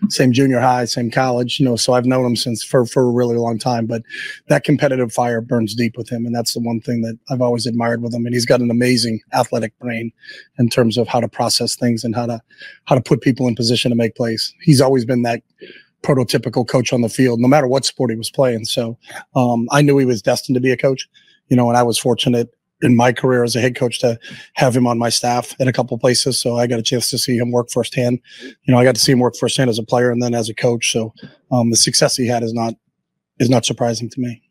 same junior high, same college, so I've known him since for a really long time, but that competitive fire burns deep with him. And that's the one thing that I've always admired with him. And he's got an amazing athletic brain in terms of how to process things and how to put people in position to make plays. He's always been that prototypical coach on the field, no matter what sport he was playing. So I knew he was destined to be a coach, and I was fortunate in my career as a head coach to have him on my staff at a couple of places. So I got a chance to see him work firsthand. I got to see him work firsthand as a player and then as a coach. So the success he had is not surprising to me.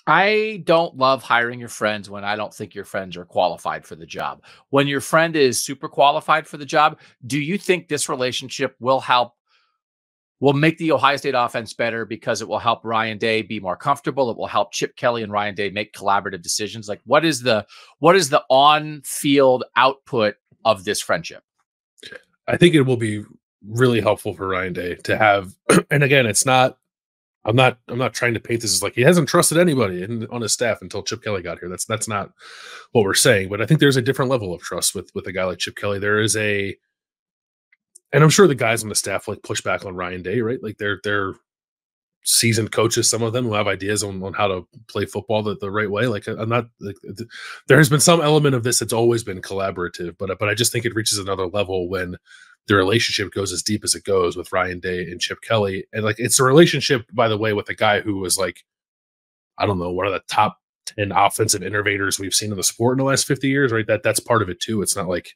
I don't love hiring your friends when I don't think your friends are qualified for the job. When your friend is super qualified for the job, do you think this relationship will make the Ohio State offense better because it will help Ryan Day be more comfortable? It will help Chip Kelly and Ryan Day make collaborative decisions. Like, what is the on-field output of this friendship? I think it will be really helpful for Ryan Day to have, and again, I'm not trying to paint this as like he hasn't trusted anybody on his staff until Chip Kelly got here. That's not what we're saying, but I think there's a different level of trust with a guy like Chip Kelly. There is and I'm sure the guys on the staff like push back on Ryan Day, right? Like they're seasoned coaches, some of them who have ideas on how to play football the right way. Like I'm not like there has been some element of this that's always been collaborative, but I just think it reaches another level when the relationship goes as deep as it goes with Ryan Day and Chip Kelly. And like it's a relationship, by the way, with a guy who was like I don't know, one of the top 10 offensive innovators we've seen in the sport in the last 50 years, right? That's part of it too. It's not like,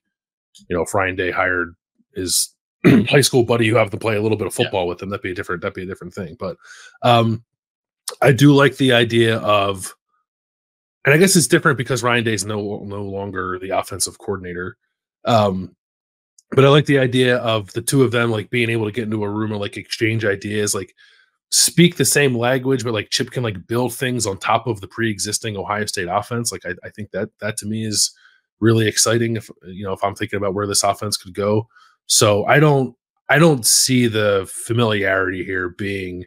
if Ryan Day hired his high school buddy who happened to play a little bit of football with him, that'd be a different thing. But I do like the idea of, and I guess it's different because Ryan Day's no longer the offensive coordinator. But I like the idea of the two of them like being able to get into a room and like exchange ideas, like speak the same language, but like Chip can like build things on top of the pre-existing Ohio State offense. Like I think that to me is really exciting if I'm thinking about where this offense could go. So I don't see the familiarity here being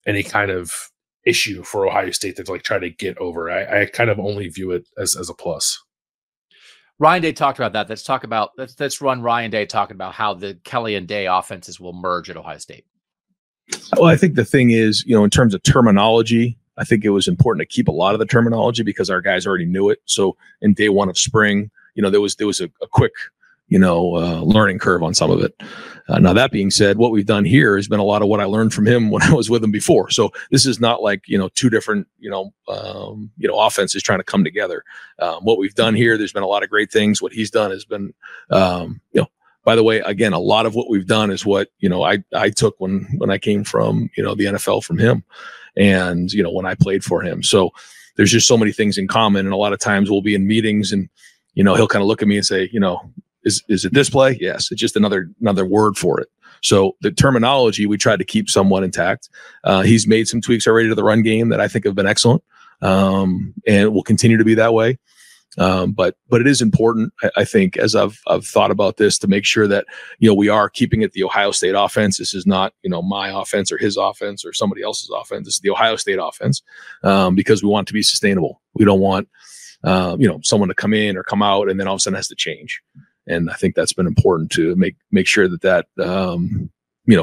any kind of issue for Ohio State to like try to get over. I kind of only view it as a plus. Ryan Day talked about that. Let's run Ryan Day talking about how the Kelly and Day offenses will merge at Ohio State. Well, I think the thing is, in terms of terminology, I think it was important to keep a lot of the terminology because our guys already knew it. So in day one of spring, there was a quick, learning curve on some of it. Now that being said, what we've done here has been a lot of what I learned from him when I was with him before. So this is not like, two different, offenses trying to come together. What we've done here, there's been a lot of great things. What he's done has been, by the way, again, a lot of what we've done is what, I took when I came from, the NFL from him and, when I played for him. So there's just so many things in common. And a lot of times we'll be in meetings and, he'll kind of look at me and say, is it this play? Yes. It's just another word for it. So the terminology we tried to keep somewhat intact. He's made some tweaks already to the run game that I think have been excellent. And will continue to be that way. But it is important, I think, as I've thought about this, to make sure that, we are keeping it the Ohio State offense. This is not, my offense or his offense or somebody else's offense. This is the Ohio State offense, because we want it to be sustainable. We don't want, someone to come in or come out and then all of a sudden has to change. And I think that's been important to make sure that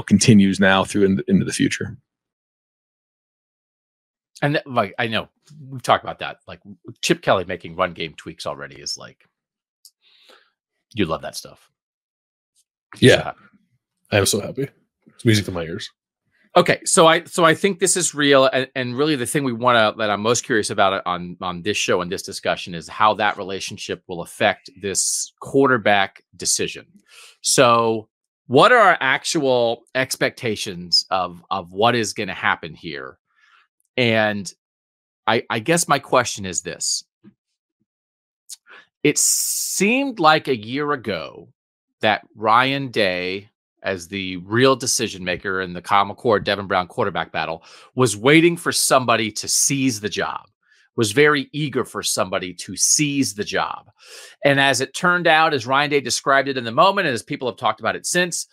continues now through into the future. And like, I know we've talked about that. Like Chip Kelly making run game tweaks already is like, you love that stuff. Yeah. I am so happy. It's music to my ears. Okay. So I think this is real. And really the thing that I'm most curious about on this show and this discussion is how that relationship will affect this quarterback decision. So what are our actual expectations of what is going to happen here? And I guess my question is this. It seemed like a year ago that Ryan Day, as the real decision maker in the Kyle McCord, Devin Brown quarterback battle, was waiting for somebody to seize the job, was very eager for somebody to seize the job. And as it turned out, as Ryan Day described it in the moment, and as people have talked about it since,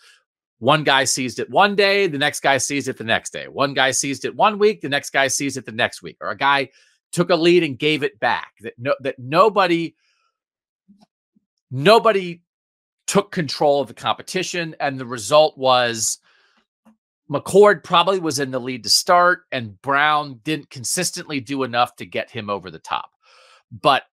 one guy seized it one day, the next guy seized it the next day. One guy seized it 1 week, the next guy seized it the next week. Or a guy took a lead and gave it back. That nobody took control of the competition, and the result was McCord probably was in the lead to start, and Brown didn't consistently do enough to get him over the top. But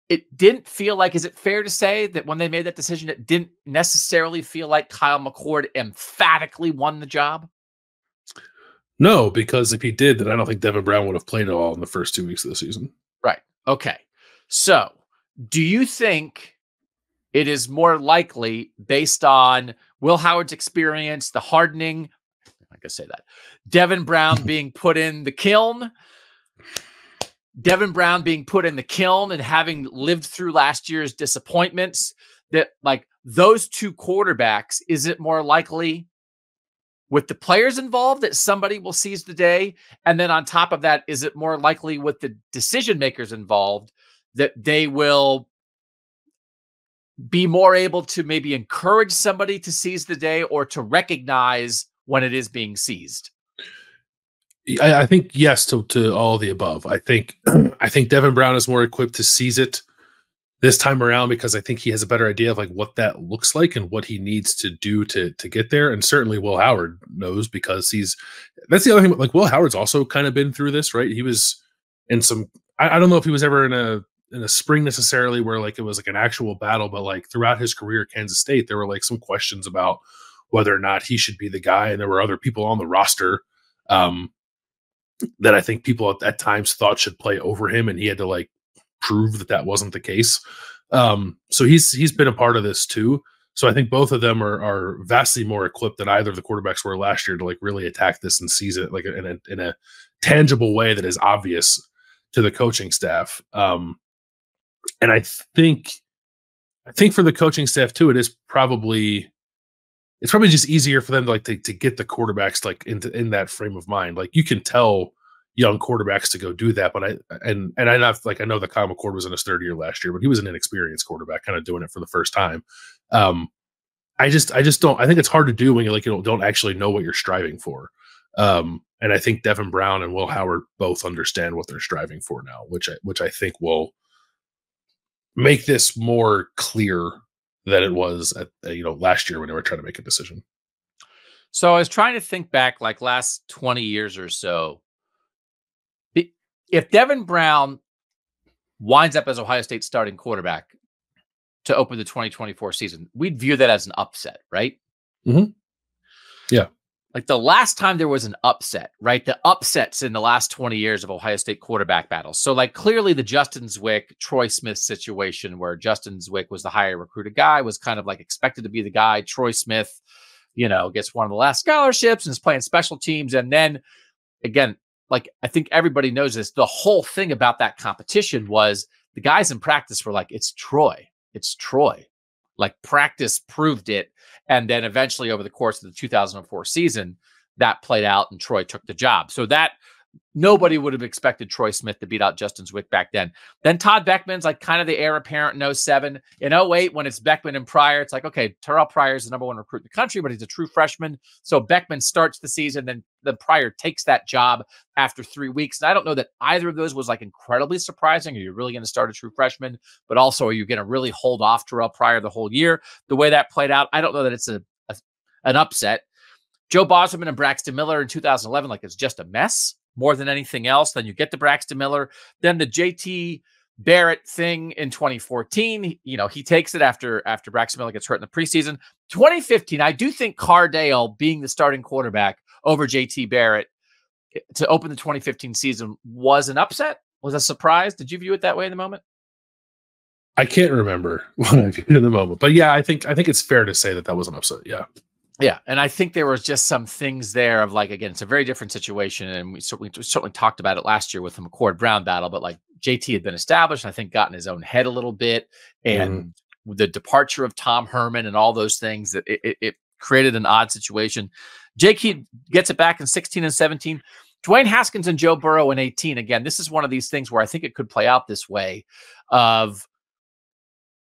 it didn't feel like, is it fair to say that when they made that decision, it didn't necessarily feel like Kyle McCord emphatically won the job? No, because if he did, then I don't think Devin Brown would have played at all in the first 2 weeks of the season. Right. Okay. So do you think it is more likely, based on Will Howard's experience, the hardening, I can say that, Devin Brown being put in the kiln, and having lived through last year's disappointments, that like those two quarterbacks, is it more likely with the players involved that somebody will seize the day? And then on top of that, is it more likely with the decision makers involved that they will be more able to maybe encourage somebody to seize the day or to recognize when it is being seized? I think yes to all of the above. I think Devin Brown is more equipped to seize it this time around because I think he has a better idea of like what that looks like and what he needs to do to get there. And certainly Will Howard knows, because that's the other thing. Like Will Howard's also kind of been through this, right? He was in some, I don't know if he was ever in a spring necessarily where like it was like an actual battle, but like throughout his career at Kansas State, there were like some questions about whether or not he should be the guy. And there were other people on the roster that I think people at times thought should play over him, and he had to like prove that wasn't the case. So he's been a part of this too. So I think both of them are vastly more equipped than either of the quarterbacks were last year to like really attack this and seize it like in a tangible way that is obvious to the coaching staff. And I think for the coaching staff too, it's probably just easier for them to to get the quarterbacks like in that frame of mind. Like you can tell young quarterbacks to go do that, but I know that Kyle McCord was in his third year last year, but he was an inexperienced quarterback, kind of doing it for the first time. I just don't. I think it's hard to do when you don't actually know what you're striving for. And I think Devin Brown and Will Howard both understand what they're striving for now, which I think will make this more clear than it was at last year when they were trying to make a decision. So I was trying to think back like last 20 years or so. If Devin Brown winds up as Ohio State's starting quarterback to open the 2024 season, we'd view that as an upset, right? Mm-hmm. Yeah. Like the last time there was an upset, right? The upsets in the last 20 years of Ohio State quarterback battles. So like clearly the Justin Zwick, Troy Smith situation where Justin Zwick was the higher recruited guy, was kind of like expected to be the guy. Troy Smith, gets one of the last scholarships and is playing special teams. And then again, like I think everybody knows this, the whole thing about that competition was the guys in practice were like, it's Troy. Like practice proved it. And then eventually over the course of the 2004 season, that played out and Troy took the job. So that nobody would have expected Troy Smith to beat out Justin Zwick back then. Then Todd Beckman's like kind of the heir apparent in 07. In 08, when it's Beckman and Pryor, it's like, okay, Terrell Pryor is the number one recruit in the country, but he's a true freshman. So Beckman starts the season, then Pryor takes that job after 3 weeks. And I don't know that either of those was like incredibly surprising. Are you really going to start a true freshman? But also, are you going to really hold off Terrell Pryor the whole year? The way that played out, I don't know that it's an upset. Joe Bosman and Braxton Miller in 2011, like it's just a mess more than anything else. Then you get the Braxton Miller, then the JT Barrett thing in 2014. He takes it after Braxton Miller gets hurt in the preseason. 2015, I do think Cardale being the starting quarterback over JT Barrett to open the 2015 season was an upset, was a surprise. Did you view it that way in the moment? I can't remember what I viewed in the moment, but yeah, I think it's fair to say that was an upset. Yeah. Yeah, and I think there was just some things there of like, again, it's a very different situation, and we certainly talked about it last year with the McCord-Brown battle, but like JT had been established, and I think got in his own head a little bit, and the departure of Tom Herman and all those things, that it created an odd situation. JT gets it back in 16 and 17. Dwayne Haskins and Joe Burrow in 18. Again, this is one of these things where I think it could play out this way of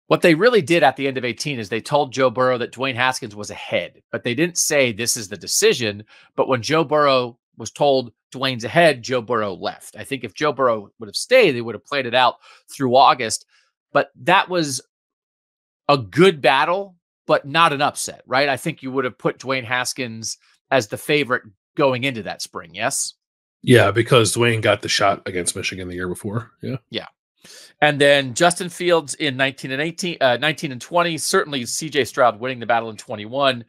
what they really did at the end of 18 is they told Joe Burrow that Dwayne Haskins was ahead, but they didn't say this is the decision. But when Joe Burrow was told Dwayne's ahead, Joe Burrow left. I think if Joe Burrow would have stayed, they would have played it out through August. But that was a good battle, but not an upset, right? I think you would have put Dwayne Haskins as the favorite going into that spring, yes? Yeah, because Dwayne got the shot against Michigan the year before. Yeah. Yeah. And then Justin Fields in 19 and 20. Certainly CJ Stroud winning the battle in 21.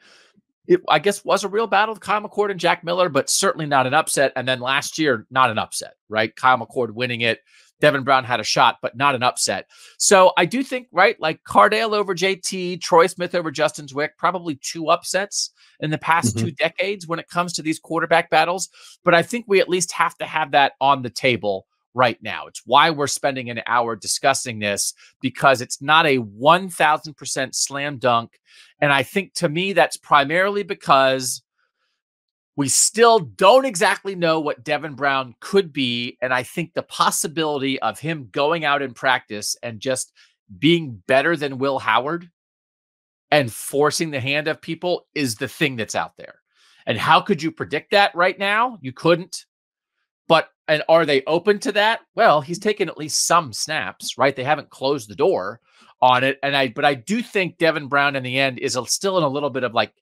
It, I guess, was a real battle with Kyle McCord and Jack Miller, but certainly not an upset. And then last year, not an upset, right? Kyle McCord winning it. Devin Brown had a shot, but not an upset. So I do think, right, like Cardale over JT, Troy Smith over Justin Zwick, probably two upsets in the past 2 decades when it comes to these quarterback battles. But I think we at least have to have that on the table right now. It's why we're spending an hour discussing this, because it's not a 1000% slam dunk. And I think to me, that's primarily because we still don't exactly know what Devin Brown could be. And I think the possibility of him going out in practice and just being better than Will Howard and forcing the hand of people is the thing that's out there. And how could you predict that right now? You couldn't. And are they open to that? Well, he's taken at least some snaps, right? They haven't closed the door on it. But I do think Devin Brown in the end is still in a little bit of like,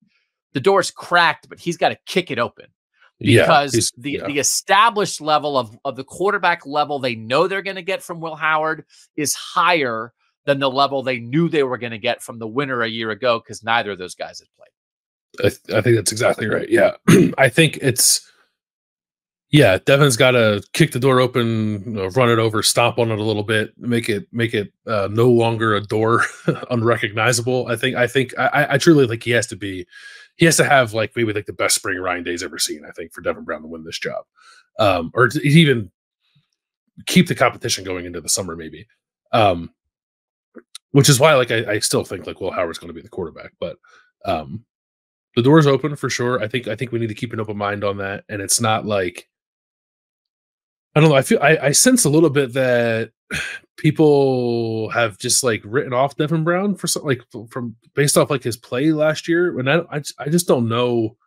the door's cracked, but he's got to kick it open, because the established level of the quarterback level they know they're going to get from Will Howard is higher than the level they knew they were going to get from the winner a year ago, because neither of those guys had played. I think that's exactly right. Yeah. I think it's Yeah, Devin's got to kick the door open, run it over, stomp on it a little bit, make it no longer a door unrecognizable. I truly think he has to have like maybe like the best spring Ryan Day's ever seen. I think for Devin Brown to win this job, or to even keep the competition going into the summer, maybe. Which is why like I still think like Will Howard's going to be the quarterback, but the door's open for sure. I think we need to keep an open mind on that, and it's not like. I don't know. I sense a little bit that people have just like written off Devin Brown for something like from based off like his play last year. And I just don't know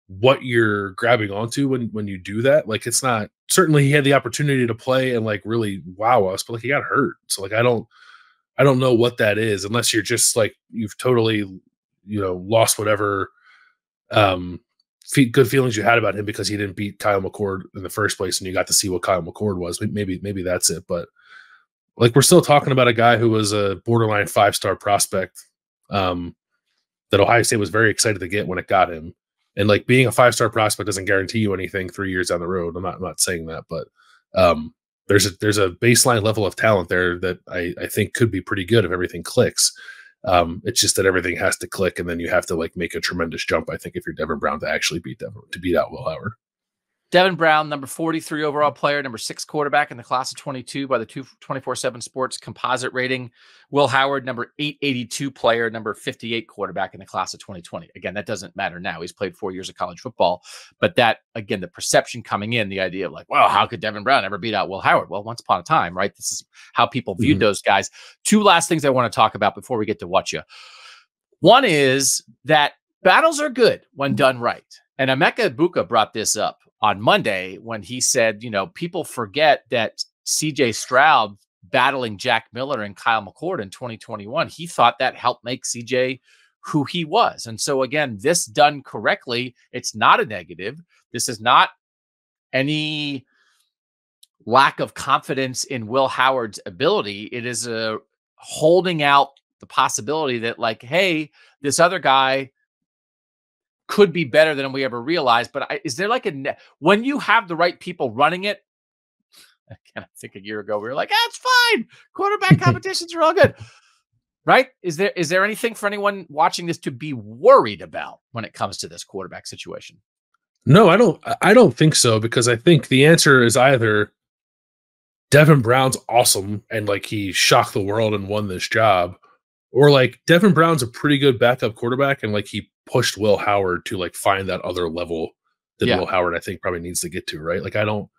what you're grabbing onto when you do that. Like it's not certainly he had the opportunity to play and like really wow us, but like he got hurt. So like I don't know what that is unless you're just like you've totally lost whatever good feelings you had about him because he didn't beat Kyle McCord in the first place and you got to see what Kyle McCord was. Maybe that's it. But like, we're still talking about a guy who was a borderline 5-star prospect that Ohio State was very excited to get when it got him. And like being a 5-star prospect doesn't guarantee you anything 3 years down the road. I'm not saying that, but there's a baseline level of talent there that I think could be pretty good if everything clicks. It's just that everything has to click, and then you have to like make a tremendous jump. I think if you're Devin Brown to actually beat out Will Howard. Devin Brown, number 43 overall player, number 6 quarterback in the class of 22 by the 24/7 Sports composite rating. Will Howard, number 882 player, number 58 quarterback in the class of 2020. Again, that doesn't matter now. He's played 4 years of college football, but that again, the perception coming in, the idea of like, well, how could Devin Brown ever beat out Will Howard? Well, once upon a time, right? This is how people viewed those guys. 2 last things I want to talk about before we get to Whatcha. One is that battles are good when done right, and Emeka Egbuka brought this up on Monday when he said, people forget that CJ Stroud battling Jack Miller and Kyle McCord in 2021, he thought that helped make CJ who he was. And so again, this done correctly, it's not a negative. This is not any lack of confidence in Will Howard's ability. It is a holding out the possibility that like, hey, this other guy could be better than we ever realized. But is there like when you have the right people running it? I think a year ago we were like, it's fine. Quarterback competitions are all good, right? Is there anything for anyone watching this to be worried about when it comes to this quarterback situation? No, I don't think so, because I think the answer is either Devin Brown's awesome and like he shocked the world and won this job, or like Devin Brown's a pretty good backup quarterback and like he pushed Will Howard to like find that other level that Will Howard I think probably needs to get to, right? Like I don't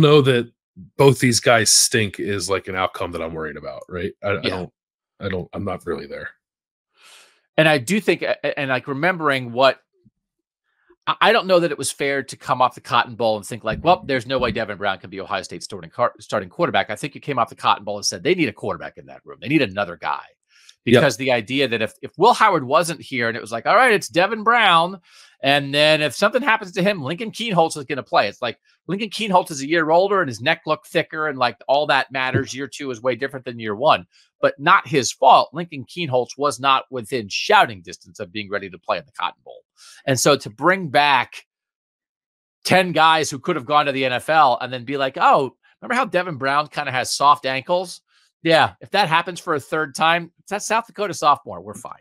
know that both these guys stink is like an outcome that I'm worried about, right? I'm not really there. And I do think, and like remembering what, I don't know that it was fair to come off the Cotton Bowl and think like, well, there's no way Devin Brown can be Ohio State's starting quarterback. I think you came off the Cotton Bowl and said they need a quarterback in that room. They need another guy. Because the idea that if Will Howard wasn't here and it was like, all right, it's Devin Brown, and then if something happens to him, Lincoln Kienholz is going to play. It's like Lincoln Kienholz is a year older and his neck looked thicker and like all that matters. Year 2 is way different than year 1, but not his fault. Lincoln Kienholz was not within shouting distance of being ready to play in the Cotton Bowl. And so to bring back 10 guys who could have gone to the NFL and then be like, oh, remember how Devin Brown kind of has soft ankles? Yeah, if that happens for a third time, it's that South Dakota sophomore. We're fine.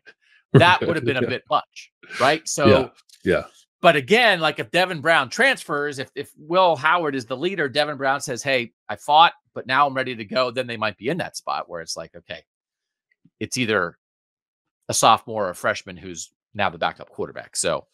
That would have been a bit much, right? So, yeah. But again, like if Devin Brown transfers, if Will Howard is the leader, Devin Brown says, hey, I fought, but now I'm ready to go. Then they might be in that spot where it's like, okay, it's either a sophomore or a freshman who's now the backup quarterback. So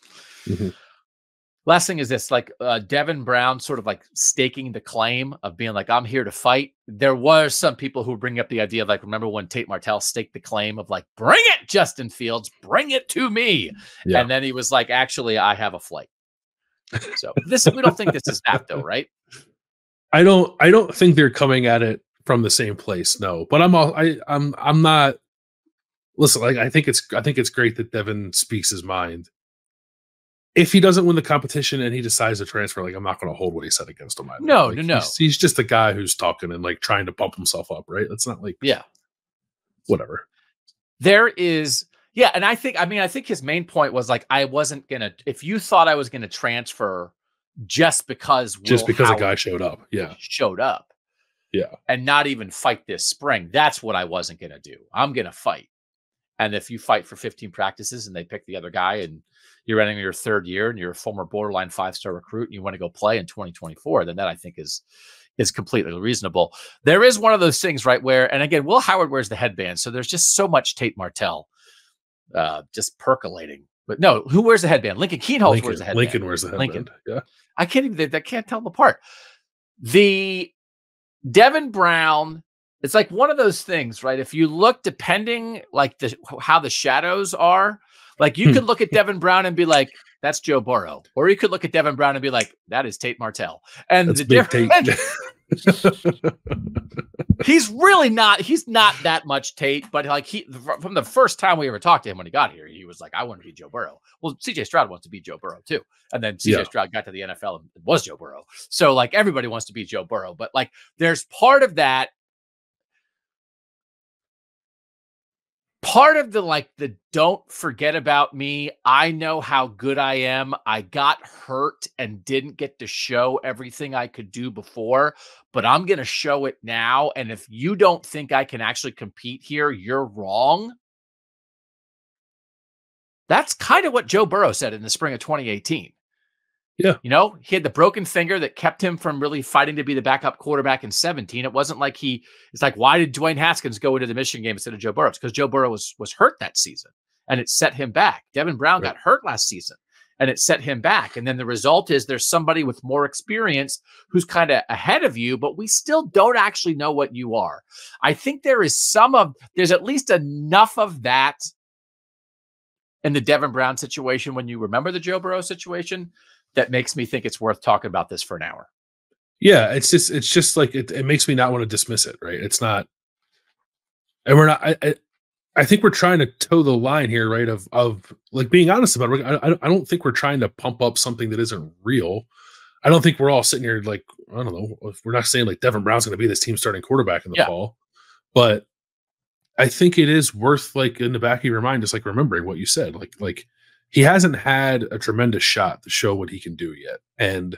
last thing is this, like Devin Brown sort of like staking the claim of being like, I'm here to fight. There were some people who bring up the idea of like, remember when Tate Martell staked the claim of like, bring it, Justin Fields, bring it to me. Yeah. And then he was like, actually, I have a flight. So we don't think this is that though, right? I don't think they're coming at it from the same place. No, but I'm not. Listen, like I think it's great that Devin speaks his mind. If he doesn't win the competition and he decides to transfer, like I'm not going to hold what he said against him. No. He's just a guy who's talking and like trying to pump himself up, right? It's not like whatever. There is, and I think his main point was like I wasn't gonna. If you thought I was gonna transfer just because a guy showed up. Yeah. Showed up. Yeah. And not even fight this spring. That's what I wasn't going to do. I'm going to fight. And if you fight for 15 practices and they pick the other guy and you're entering your third year and you're a former borderline 5-star recruit and you want to go play in 2024, then that I think is completely reasonable. There is one of those things, right, where, and again, Will Howard wears the headband, so there's just so much Tate Martell just percolating. But no, who wears the headband? Lincoln Keenholz wears the headband. Lincoln wears the headband. Yeah. I can't tell them apart. The Devin Brown, it's like one of those things, right? If you look, depending like how the shadows are, like you could look at Devin Brown and be like, that's Joe Burrow. Or you could look at Devin Brown and be like, that is Tate Martell. And that's the difference, he's not that much Tate, but like from the first time we ever talked to him when he got here, he was like, I want to be Joe Burrow. Well, CJ Stroud wants to be Joe Burrow too. And then CJ Stroud got to the NFL and was Joe Burrow. So like everybody wants to be Joe Burrow, but like there's part of that. Part of the don't forget about me. I know how good I am. I got hurt and didn't get to show everything I could do before, but I'm going to show it now. And if you don't think I can actually compete here, you're wrong. That's kind of what Joe Burrow said in the spring of 2018. Yeah. You know, he had the broken finger that kept him from really fighting to be the backup quarterback in 17. It wasn't like it's like, why did Dwayne Haskins go into the Michigan game instead of Joe Burrow? It's because Joe Burrow was hurt that season and it set him back. Devin Brown got hurt last season and it set him back. And then the result is there's somebody with more experience who's kind of ahead of you, but we still don't actually know what you are. I think there's at least enough of that in the Devin Brown situation when you remember the Joe Burrow situation that makes me think it's worth talking about this for an hour. Yeah, it's just like it makes me not want to dismiss it, right? It's not, and we're not. I think we're trying to toe the line here, right? Of like being honest about it. I don't think we're trying to pump up something that isn't real. I don't think we're all sitting here like, I don't know. We're not saying like Devin Brown's going to be this team starting quarterback in the fall, but I think it is worth like in the back of your mind, just like remembering what you said, like. He hasn't had a tremendous shot to show what he can do yet. And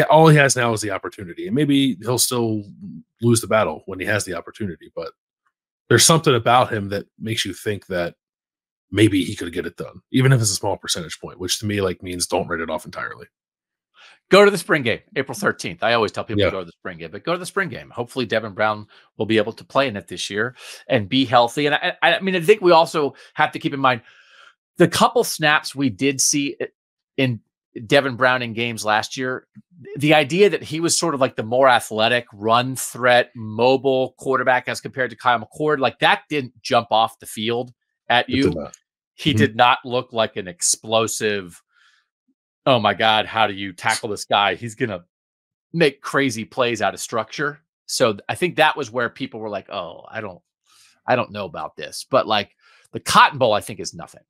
all he has now is the opportunity. And maybe he'll still lose the battle when he has the opportunity. But there's something about him that makes you think that maybe he could get it done, even if it's a small percentage point, which to me like means don't write it off entirely. Go to the spring game, April 13th. I always tell people to go to the spring game, but go to the spring game. Hopefully Devin Brown will be able to play in it this year and be healthy. And I mean, I think we also have to keep in mind, the couple snaps we did see in Devin Brown in games last year, the idea that he was sort of like the more athletic, run threat, mobile quarterback as compared to Kyle McCord, like that didn't jump off the field at you. He did not look like an explosive, oh my God, how do you tackle this guy? He's going to make crazy plays out of structure. So I think that was where people were like, oh, I don't know about this. But like the Cotton Bowl, I think is nothing.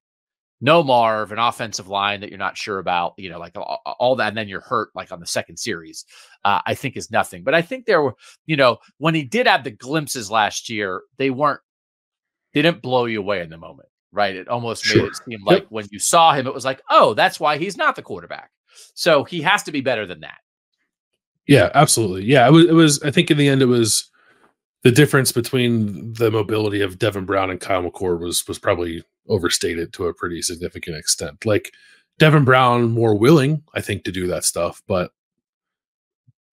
No Marv, an offensive line that you're not sure about, you know, like all that. And then you're hurt like on the second series, I think is nothing. But I think there were, you know, when he did have the glimpses last year, they didn't blow you away in the moment, right? It almost made it seem like when you saw him, it was like, oh, that's why he's not the quarterback. So he has to be better than that. Yeah, absolutely. Yeah, it was, I think in the end, it was the difference between the mobility of Devin Brown and Kyle McCord was probably overstated to a pretty significant extent. Like Devin Brown more willing, I think, to do that stuff, but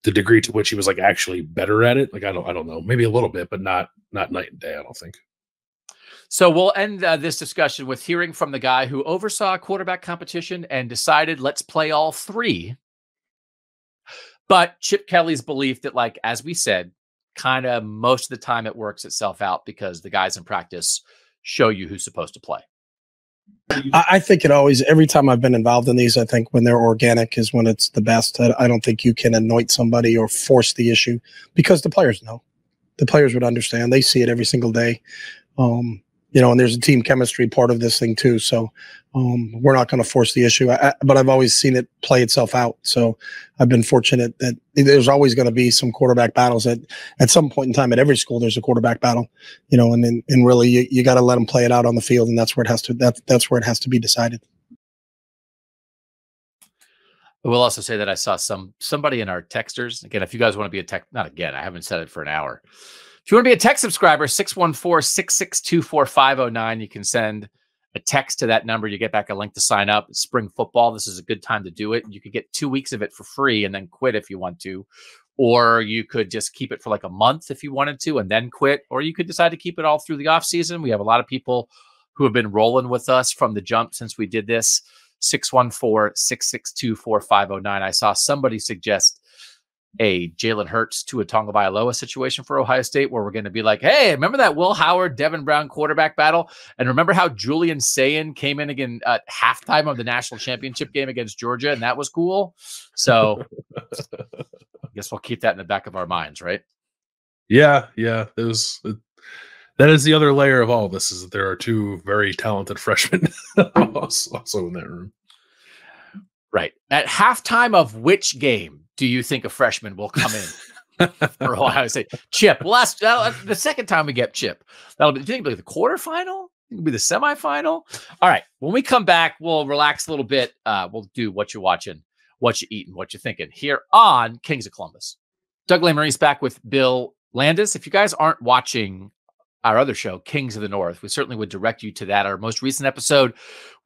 the degree to which he was like actually better at it, like I don't know, maybe a little bit, but not night and day, I don't think. So we'll end this discussion with hearing from the guy who oversaw a quarterback competition and decided let's play all three. But Chip Kelly's belief that, like, as we said, kind of most of the time it works itself out because the guys in practice show you who's supposed to play. I think it always, every time I've been involved in these, I think when they're organic is when it's the best. I don't think you can anoint somebody or force the issue because the players know. The players would understand. They see it every single day. You know, and there's a team chemistry part of this thing too. So we're not going to force the issue, but I've always seen it play itself out. So I've been fortunate that there's always going to be some quarterback battles at some point in time at every school. There's a quarterback battle, you know, and really you got to let them play it out on the field. And that's where it has to, that's where it has to be decided. I will also say that I saw somebody in our texters. Again, if you guys want to be a tech, not again, I haven't said it for an hour. If you want to be a tech subscriber, 614-662-4509. You can send a text to that number. You get back a link to sign up. It's spring football. This is a good time to do it. You could get 2 weeks of it for free and then quit if you want to. Or you could just keep it for like a month if you wanted to and then quit. Or you could decide to keep it all through the off season. We have a lot of people who have been rolling with us from the jump since we did this. 614-662-4509. I saw somebody suggest a Jalen Hurts to a Tagovailoa situation for Ohio State, where we're going to be like, hey, remember that Will Howard, Devin Brown quarterback battle? And remember how Julian Sayin came in again at halftime of the national championship game against Georgia, and that was cool? So I guess we'll keep that in the back of our minds, right? Yeah. That is the other layer of all of this, is that there are two very talented freshmen also in that room. Right. At halftime of which game do you think a freshman will come in for Ohio State? Chip. The second time we get Chip. Do you think it'll be the quarterfinal? It'll be the semifinal? All right. When we come back, we'll relax a little bit. We'll do what you're watching, what you eating, what you're thinking here on Kings of Columbus. Doug Lesmerises back with Bill Landis. If you guys aren't watching our other show, Kings of the North, we certainly would direct you to that. Our most recent episode,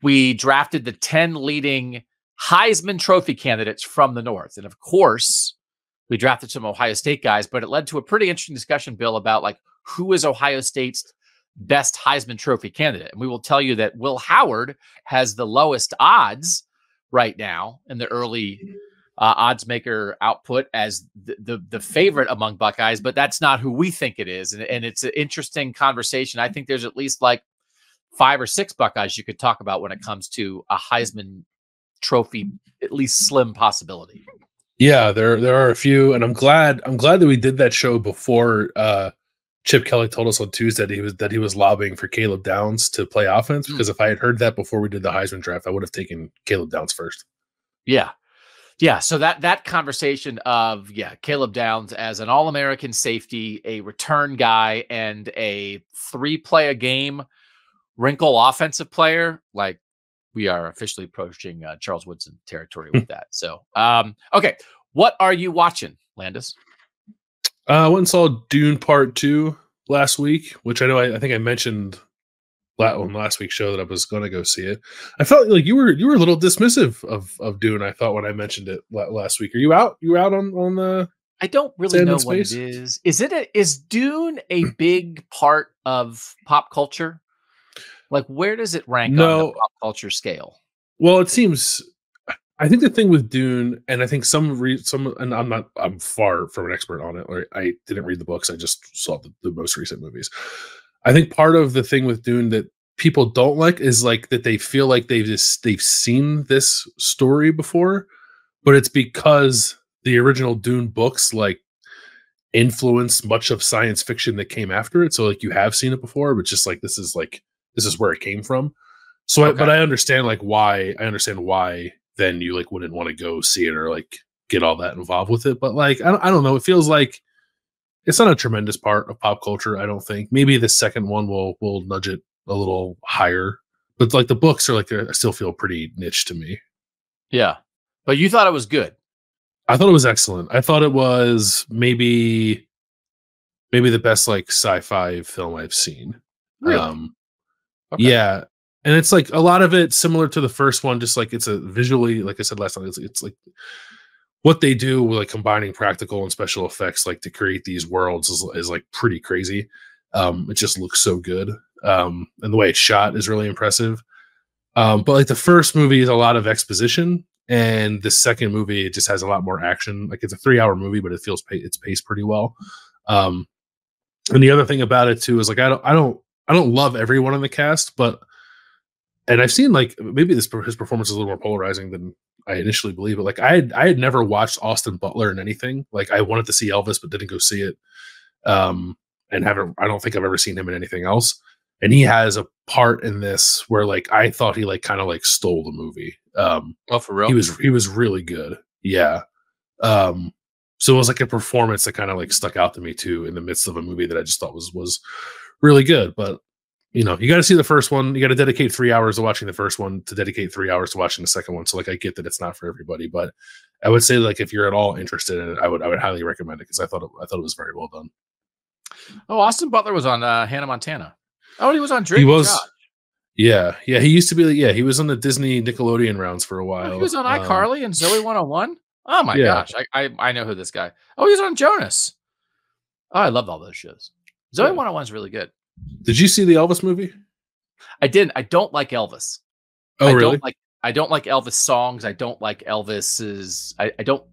we drafted the 10 leading Heisman Trophy candidates from the North. And of course, we drafted some Ohio State guys, but it led to a pretty interesting discussion, Bill, about like who is Ohio State's best Heisman Trophy candidate. And we will tell you that Will Howard has the lowest odds right now in the early odds maker output as the favorite among Buckeyes, but that's not who we think it is. And it's an interesting conversation. I think there's at least like 5 or 6 Buckeyes you could talk about when it comes to a Heisman Trophy, at least slim possibility. Yeah, there are a few, and I'm glad that we did that show before Chip Kelly told us on Tuesday that he was lobbying for Caleb Downs to play offense, because if I had heard that before we did the Heisman draft, I would have taken Caleb Downs first. Yeah. So that conversation of Caleb Downs as an All-American safety, a return guy, and a 3-play a game wrinkle offensive player, like we are officially approaching Charles Woodson territory with that. So, okay, what are you watching, Landis? I went and saw Dune Part 2 last week, which I think I mentioned on last week's show that I was going to go see it. I felt like you were a little dismissive of Dune. I thought when I mentioned it last week. Are you out? You out on the? I don't really know what it is. Is Dune a big part of pop culture? Like, where does it rank on the pop culture scale? Well, it seems. I think the thing with Dune, and I think and I'm far from an expert on it, or I didn't read the books. I just saw the most recent movies. I think part of the thing with Dune that people don't like is like that they feel like they've seen this story before, but it's because the original Dune books like influenced much of science fiction that came after it. So like you have seen it before, but just like this is where it came from. So, okay. But I understand why then you like wouldn't want to go see it or like get all that involved with it. But like I don't know, it feels like it's not a tremendous part of pop culture, I don't think. Maybe the second one will nudge it a little higher. But like the books are like I still feel pretty niche to me. Yeah. But you thought it was good. I thought it was excellent. I thought it was maybe the best like sci-fi film I've seen. Really? Okay. Yeah. And it's like a lot of it similar to the first one, just like it's a visually, like I said last time, it's like what they do with like combining practical and special effects, like to create these worlds is like pretty crazy. It just looks so good. And the way it's shot is really impressive. But like the first movie is a lot of exposition, and the second movie, it just has a lot more action. Like it's a 3-hour movie, but it feels it's paced pretty well. And the other thing about it too is like I don't love everyone in the cast, and I've seen like maybe his performance is a little more polarizing than I initially believed. But like I had never watched Austin Butler in anything. Like I wanted to see Elvis, but didn't go see it. And I don't think I've ever seen him in anything else. And he has a part in this where like I thought he like kind of like stole the movie. Oh, for real? He was really good. Yeah. So it was like a performance that kind of like stuck out to me too in the midst of a movie that I just thought was really good. But you got to see the first one. You got to dedicate 3 hours to watching the first one to dedicate 3 hours to watching the second one. So like, I get that it's not for everybody, but I would say like if you're at all interested in it, I would highly recommend it because I thought it was very well done. Oh, Austin Butler was on Hannah Montana. Oh, he was on Drake. He was. Yeah. He used to be. He was on the Disney Nickelodeon rounds for a while. Oh, he was on iCarly and Zoe 101. Oh my gosh, I know who this guy. Oh, he's on Jonas. Oh, I loved all those shows. Zoe 101 is really good. Did you see the Elvis movie? I didn't. I don't like Elvis. Oh, really? I don't like Elvis songs. I don't like Elvis's. I don't.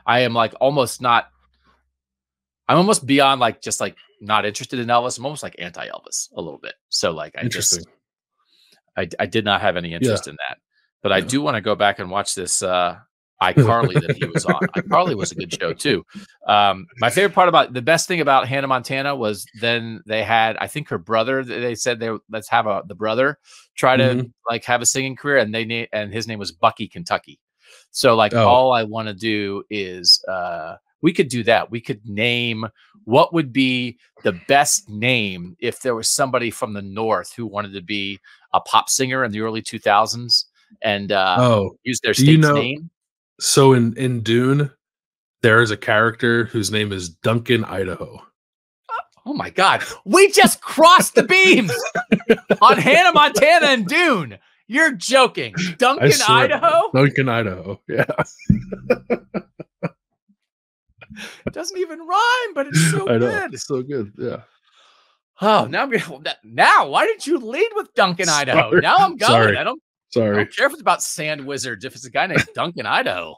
I am like almost not. I'm almost beyond like just like not interested in Elvis. I'm almost like anti-Elvis a little bit. So like I did not have any interest in that. But I do want to go back and watch this iCarly that he was on. iCarly was a good show too. My favorite part about the best thing about Hannah Montana was then they had, I think her brother, they said let's have the brother try to like have a singing career, and his name was Bucky Kentucky. So like all I want to do is we could do that. We could name what would be the best name if there was somebody from the North who wanted to be a pop singer in the early 2000s and use their state's name. So in Dune, there is a character whose name is Duncan, Idaho. Oh my God. We just crossed the beams on Hannah Montana and Dune. You're joking. Duncan, Idaho? Duncan, Idaho. Yeah. It doesn't even rhyme, but it's so good. It's so good. Yeah. Oh, now why didn't you lead with Duncan, Idaho? Now I'm going. Sorry. I don't care if it's about sand wizards. If it's a guy named Duncan, Idaho.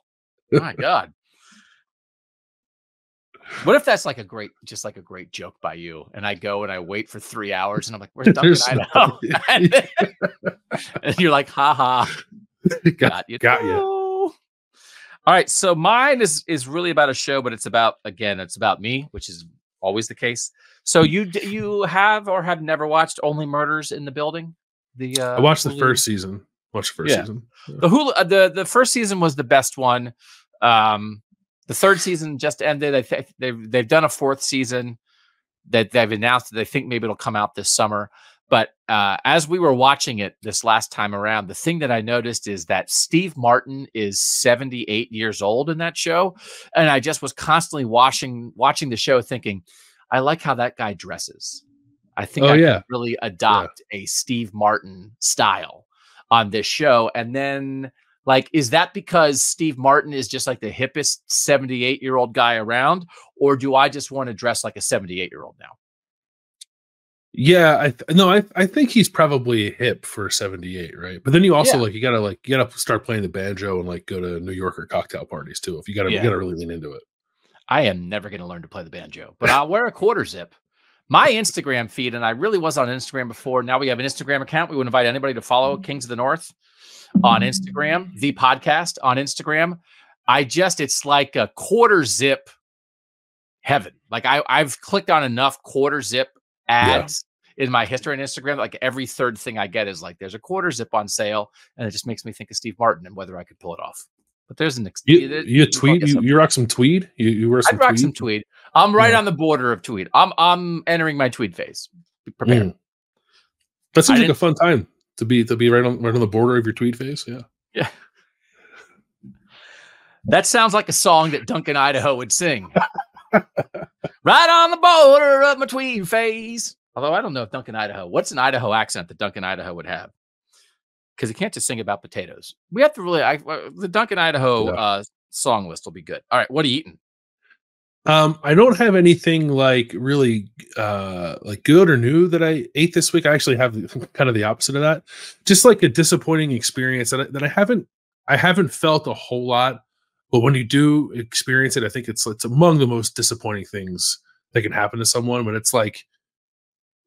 My God. What if that's like a great joke by you? And I go and I wait for 3 hours and I'm like, where's Duncan, Idaho? And you're like, ha. Got you. All right. So mine is really about a show, but it's about me, which is always the case. So you have or have never watched Only Murders in the Building? I watched the first season. Season. Yeah. The first season was the best one. The third season just ended. They've done a fourth season that they've announced that they think maybe it'll come out this summer. But as we were watching it this last time around, the thing that I noticed is that Steve Martin is 78 years old in that show. And I just was constantly watching the show thinking, I like how that guy dresses. I think I could really adopt a Steve Martin style on this show. And then like, is that because Steve Martin is just like the hippest 78-year-old guy around? Or do I just want to dress like a 78-year-old now? Yeah, I think he's probably hip for 78, right? But then you also you gotta start playing the banjo and like go to New Yorker cocktail parties too. If you gotta really lean into it. I am never gonna learn to play the banjo, but I'll wear a quarter zip. My Instagram feed, and I really was on Instagram before. Now we have an Instagram account. We would invite anybody to follow Kings of the North on Instagram, the podcast on Instagram. It's like a quarter zip heaven. Like I've clicked on enough quarter zip ads in my history on Instagram. Like every third thing I get is like, there's a quarter zip on sale. And it just makes me think of Steve Martin and whether I could pull it off. But there's an you rock some tweed. You wear some I'd rock some tweed. I'm right on the border of tweed. I'm entering my tweed phase. Prepare. That seems like a fun time to be right on the border of your tweed phase. Yeah. That sounds like a song that Duncan, Idaho would sing. Right on the border of my tweed phase. Although I don't know if Duncan, Idaho, what's an Idaho accent that Duncan, Idaho would have? Because he can't just sing about potatoes. We have to the Duncan, Idaho song list will be good. All right. What are you eating? I don't have anything like really like good or new that I ate this week. I actually have kind of the opposite of that. Just like a disappointing experience that I haven't felt a whole lot. But when you do experience it, I think it's among the most disappointing things that can happen to someone. When it's like,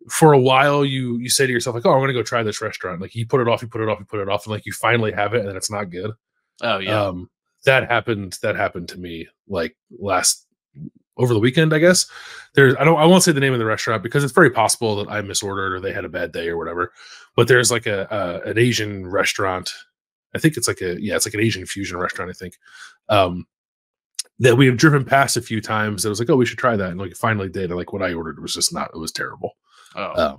for a while, you say to yourself, like, oh, I'm going to go try this restaurant. Like you put it off, and like you finally have it, and then it's not good. Oh yeah. That happened to me like over the weekend, I guess. I won't say the name of the restaurant because it's very possible that I misordered or they had a bad day or whatever. But there's like an Asian restaurant. I think it's like an Asian fusion restaurant, I think. That we have driven past a few times. It was like, oh, we should try that. And like finally did. And like what I ordered was just it was terrible. Oh.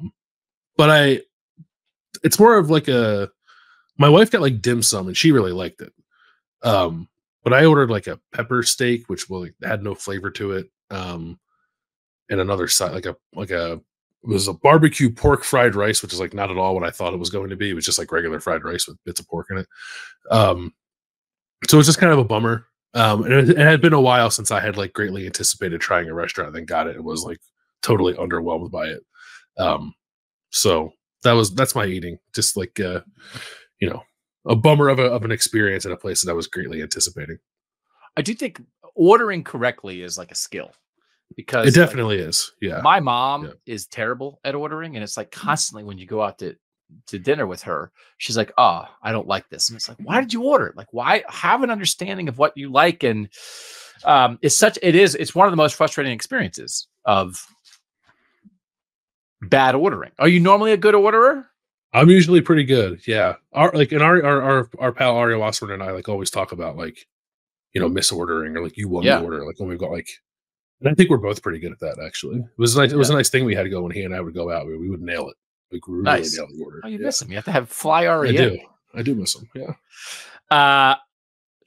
but it's more of like my wife got like dim sum and she really liked it. But I ordered like a pepper steak, which had no flavor to it. And another side, it was a barbecue pork fried rice, which is like not at all what I thought it was going to be. It was just like regular fried rice with bits of pork in it. So it's just kind of a bummer. And it had been a while since I had like greatly anticipated trying a restaurant and then got it and was like totally underwhelmed by it. So that's my eating. Just like, a bummer of an experience in a place that I was greatly anticipating. I do think ordering correctly is like a skill. Because it definitely is. Yeah. My mom is terrible at ordering. And it's like constantly when you go out to dinner with her, she's like, oh, I don't like this. And it's like, why did you order it? Like, why have an understanding of what you like? And it's one of the most frustrating experiences of bad ordering. Are you normally a good orderer? I'm usually pretty good. Yeah. Our pal Aria Wasserman and I like always talk about like, misordering or like you won the order. Like when we've got like, and I think we're both pretty good at that, actually. It was nice. It was a nice thing we had to go when he and I would go out. We would nail it. Like, we would really nail the order. Oh, you miss him. You have to have fly Aria. I do miss him. Yeah.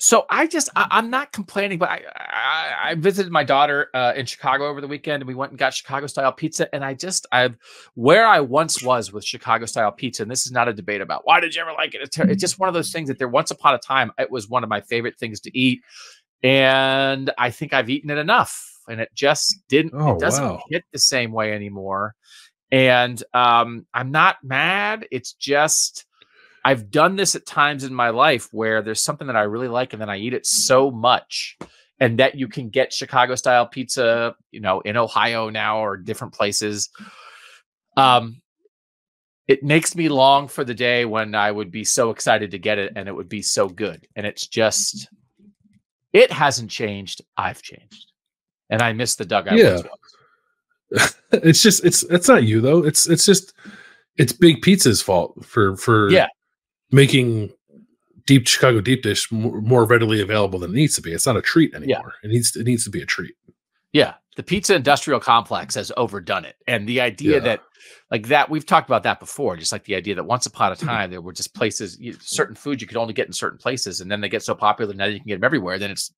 So I'm not complaining, but I visited my daughter in Chicago over the weekend, and we went and got Chicago style pizza. And where I once was with Chicago style pizza, and this is not a debate about why did you ever like it? It's just one of those things that once upon a time, it was one of my favorite things to eat. And I think I've eaten it enough. And it just didn't. It doesn't hit the same way anymore. And I'm not mad. It's just I've done this at times in my life where there's something that I really like, and then I eat it so much, and that you can get Chicago style pizza, in Ohio now or different places. It makes me long for the day when I would be so excited to get it, and it would be so good. And it's just, it hasn't changed. I've changed. And I miss the dugout. Yeah. It's not you though. It's Big Pizza's fault for making Chicago deep dish more readily available than it needs to be. It's not a treat anymore. Yeah. It needs to be a treat. Yeah. The pizza industrial complex has overdone it. And the idea that we've talked about that before, just like the idea that once upon a time there were just places, certain foods you could only get in certain places, and then they get so popular now that you can get them everywhere. Then it's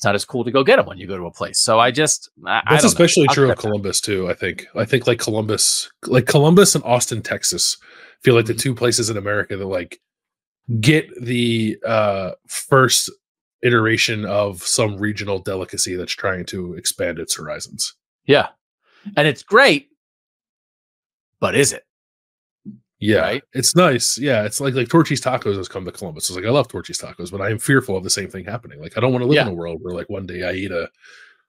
not as cool to go get them when you go to a place. So that's especially true of Columbus too. I think like Columbus and Austin, Texas feel like the two places in America that like get the first iteration of some regional delicacy that's trying to expand its horizons. Yeah. And it's great, but is it? Yeah, right? It's nice. Yeah, it's like Torchy's Tacos has come to Columbus. It's like I love Torchy's Tacos, but I am fearful of the same thing happening. Like I don't want to live in a world where like one day I eat a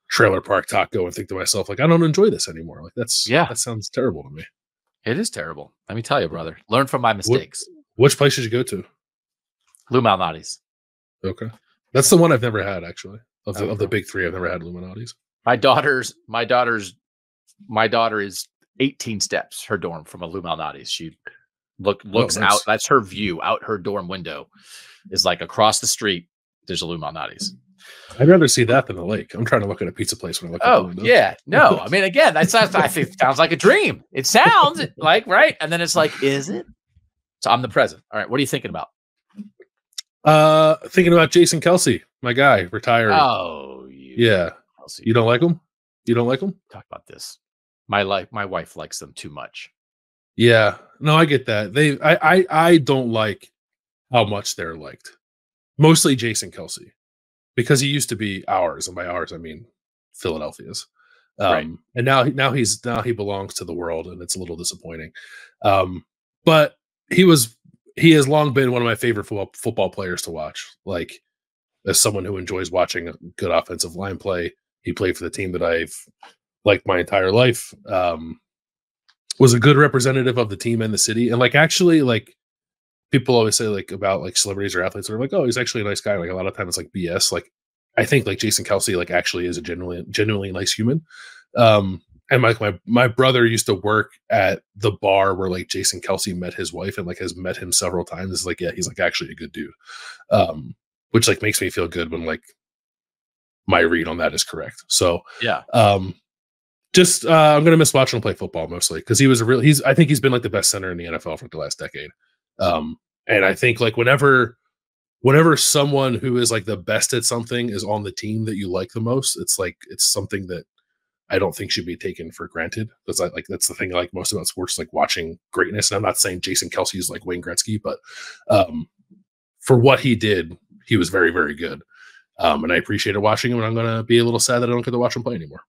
trailer park taco and think to myself like I don't enjoy this anymore. Like that sounds terrible to me. It is terrible. Let me tell you, brother. Learn from my mistakes. Which place did you go to? Lou Malnati's. Okay, that's the one I've never had actually. Of the big three, I've never had Lou Malnati's. My daughter is 18 steps her dorm from a Lou Malnati's. She looks out. That's her view out her dorm window is like across the street. There's a Lou Malnati's. I'd rather see that than the lake. I'm trying to look at a pizza place when I look at the window. Yeah. No, I mean, again, I think it sounds like a dream. It sounds like, right. And then it's like, is it? So I'm the present. All right. What are you thinking about? Thinking about Jason Kelsey, my guy, retired. Oh, Kelsey. You don't like him? You don't like him? Talk about this. My wife likes them too much. Yeah, no, I get that. I don't like how much they're liked. Mostly Jason Kelsey, because he used to be ours, and by ours I mean Philadelphia's. Right. And now he belongs to the world, and it's a little disappointing. But he has long been one of my favorite football players to watch. Like as someone who enjoys watching a good offensive line play, he played for the team that I've liked my entire life. Was a good representative of the team and the city. And like, actually, like people always say like about like celebrities or athletes are like, oh, he's actually a nice guy. Like a lot of times it's like BS. Like I think like Jason Kelsey like actually is a genuinely nice human. And like my brother used to work at the bar where like Jason Kelsey met his wife and like has met him several times. It's like, yeah, he's like actually a good dude. Which like makes me feel good when like my read on that is correct. So yeah. Just I'm gonna miss watching him play football mostly because he was I think he's been like the best center in the NFL for the last decade. And I think like whenever someone who is like the best at something is on the team that you like the most, it's something that I don't think should be taken for granted. That's the thing I like most about sports, like watching greatness. And I'm not saying Jason Kelce is like Wayne Gretzky, but for what he did, he was very, very good. And I appreciated watching him, and I'm going to be a little sad that I don't get to watch him play anymore.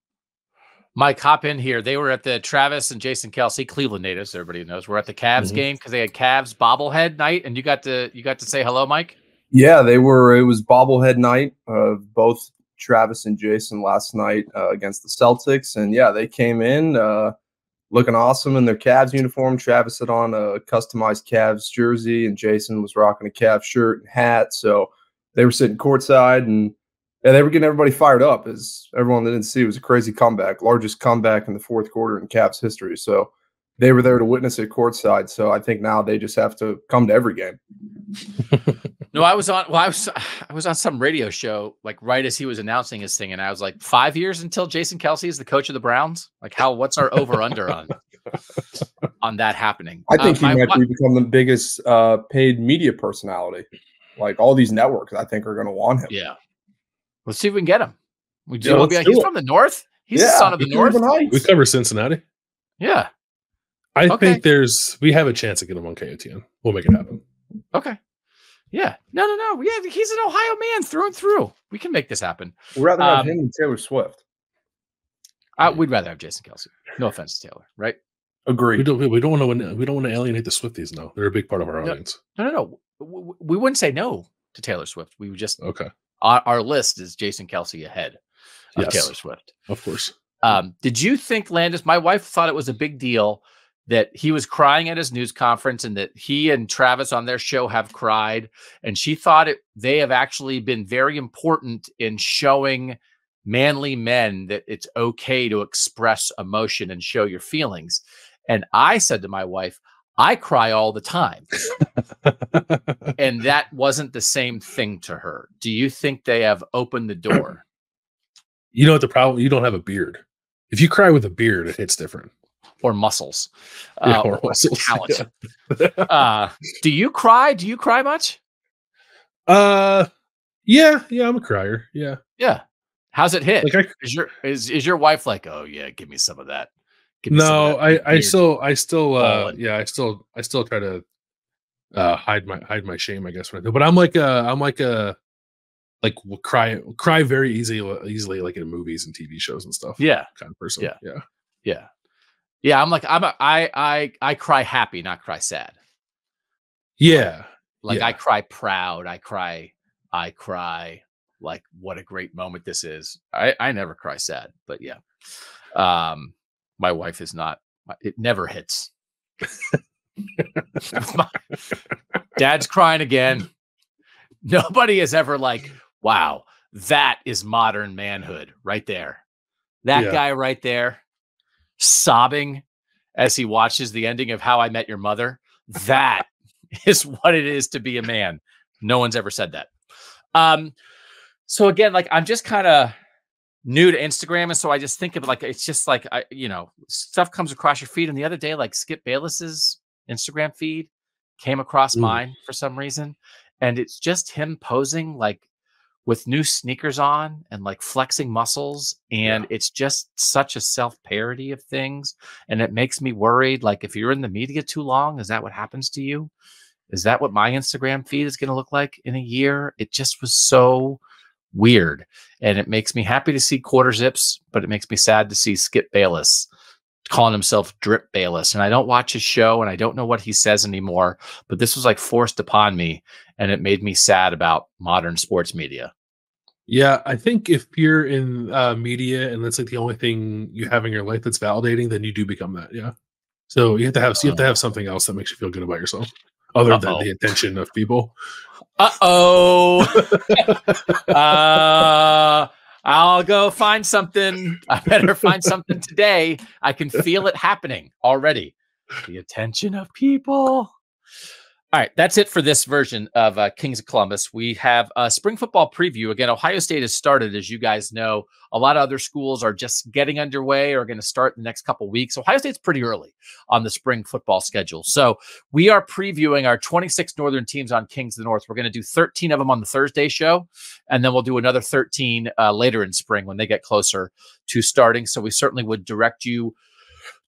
Mike, hop in here. They were at the Travis and Jason Kelce, Cleveland natives, everybody knows. We're at the Cavs game because they had Cavs bobblehead night, and you got to say hello, Mike? Yeah, it was bobblehead night of both Travis and Jason last night against the Celtics. And yeah, they came in looking awesome in their Cavs uniform. Travis had on a customized Cavs jersey, and Jason was rocking a Cavs shirt and hat. So they were sitting courtside, and yeah, they were getting everybody fired up. As everyone that didn't see, it was a crazy comeback, largest comeback in the fourth quarter in Cavs history. So they were there to witness it courtside. So I think now they just have to come to every game. No, I was on some radio show like right as he was announcing his thing, and I was like, 5 years until Jason Kelce is the coach of the Browns. Like, what's our over under on that happening? I think he might become the biggest paid media personality. Like all these networks, I think are going to want him. Yeah, let's see if we can get him. He's from the North. He's the son of the North. We cover Cincinnati. Yeah, I think we have a chance to get him on KOTN. We'll make it happen. Okay. Yeah. No. Yeah, he's an Ohio man through and through. We can make this happen. We'd rather have him than Taylor Swift. We'd rather have Jason Kelce. No offense to Taylor, right? Agree. We don't want to alienate the Swifties. No, they're a big part of our audience. No. We wouldn't say no to Taylor Swift. We would just Our list is Jason Kelce ahead of Taylor Swift, of course. Did you think, Landis? My wife thought it was a big deal that he was crying at his news conference, and that he and Travis on their show have cried, and she thought they have actually been very important in showing manly men that it's okay to express emotion and show your feelings. And I said to my wife, I cry all the time. And that wasn't the same thing to her. Do you think they have opened the door? You know what the problem? You don't have a beard. If you cry with a beard, it hits different. Or muscles. Or muscles. Talent. Yeah. Do you cry? Do you cry much? Yeah, I'm a crier. Yeah. Yeah. How's it hit? Like is your wife like, oh yeah, give me some of that? No, I still try to hide my shame, I guess, when I do. But I'm like cry very easily like in movies and TV shows and stuff. Yeah, kind of person. Yeah. I cry happy, not cry sad. Yeah, I cry proud. I cry like, what a great moment this is. I never cry sad, but yeah. My wife is not. It never hits. Dad's crying again. Nobody is ever like, wow, that is modern manhood right there. That guy right there, sobbing as he watches the ending of How I Met Your Mother. That is what it is to be a man. No one's ever said that. So again, like, I'm just kind of new to Instagram, and so I just think of it like it's just like stuff comes across your feed. And the other day, like, Skip Bayless's Instagram feed came across mine for some reason, and it's just him posing like with new sneakers on and like flexing muscles, and it's just such a self-parody of things, and it makes me worried. Like, if you're in the media too long, is that what happens to you? Is that what my Instagram feed is going to look like in a year? It just was so weird, and it makes me happy to see Quarter Zips, but it makes me sad to see Skip Bayless calling himself Drip Bayless. And I don't watch his show, and I don't know what he says anymore, but this was like forced upon me, and it made me sad about modern sports media. Yeah, I think if you're in media and that's like the only thing you have in your life that's validating, then you do become that. Yeah. So you have to have something else that makes you feel good about yourself, other than the attention of people. I'll go find something. I better find something today. I can feel it happening already. The attention of people. All right, that's it for this version of Kings of Columbus. We have a spring football preview. Again, Ohio State has started, as you guys know. A lot of other schools are just getting underway or going to start in the next couple of weeks. Ohio State's pretty early on the spring football schedule. So we are previewing our 26 Northern teams on Kings of the North. We're going to do 13 of them on the Thursday show, and then we'll do another 13 later in spring when they get closer to starting. So we certainly would direct you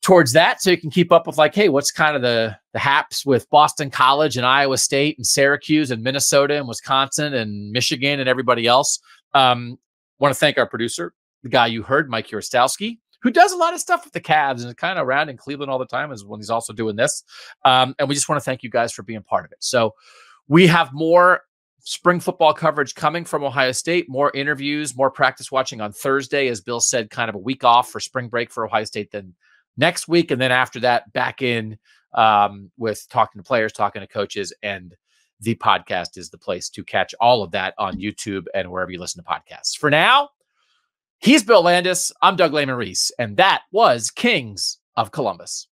towards that so you can keep up with, like, hey, what's kind of the haps with Boston College and Iowa State and Syracuse and Minnesota and Wisconsin and Michigan and everybody else. Want to thank our producer, the guy you heard, Mike Urostowski, who does a lot of stuff with the Cavs and is kind of around in Cleveland all the time, as when he's also doing this. And we just want to thank you guys for being part of it. So we have more spring football coverage coming from Ohio State, more interviews, more practice watching on Thursday, as Bill said, kind of a week off for spring break for Ohio State, then next week. And then after that, back in with talking to players, talking to coaches, and the podcast is the place to catch all of that on YouTube and wherever you listen to podcasts. For now, he's Bill Landis. I'm Doug Lesmerises, and that was Kings of Columbus.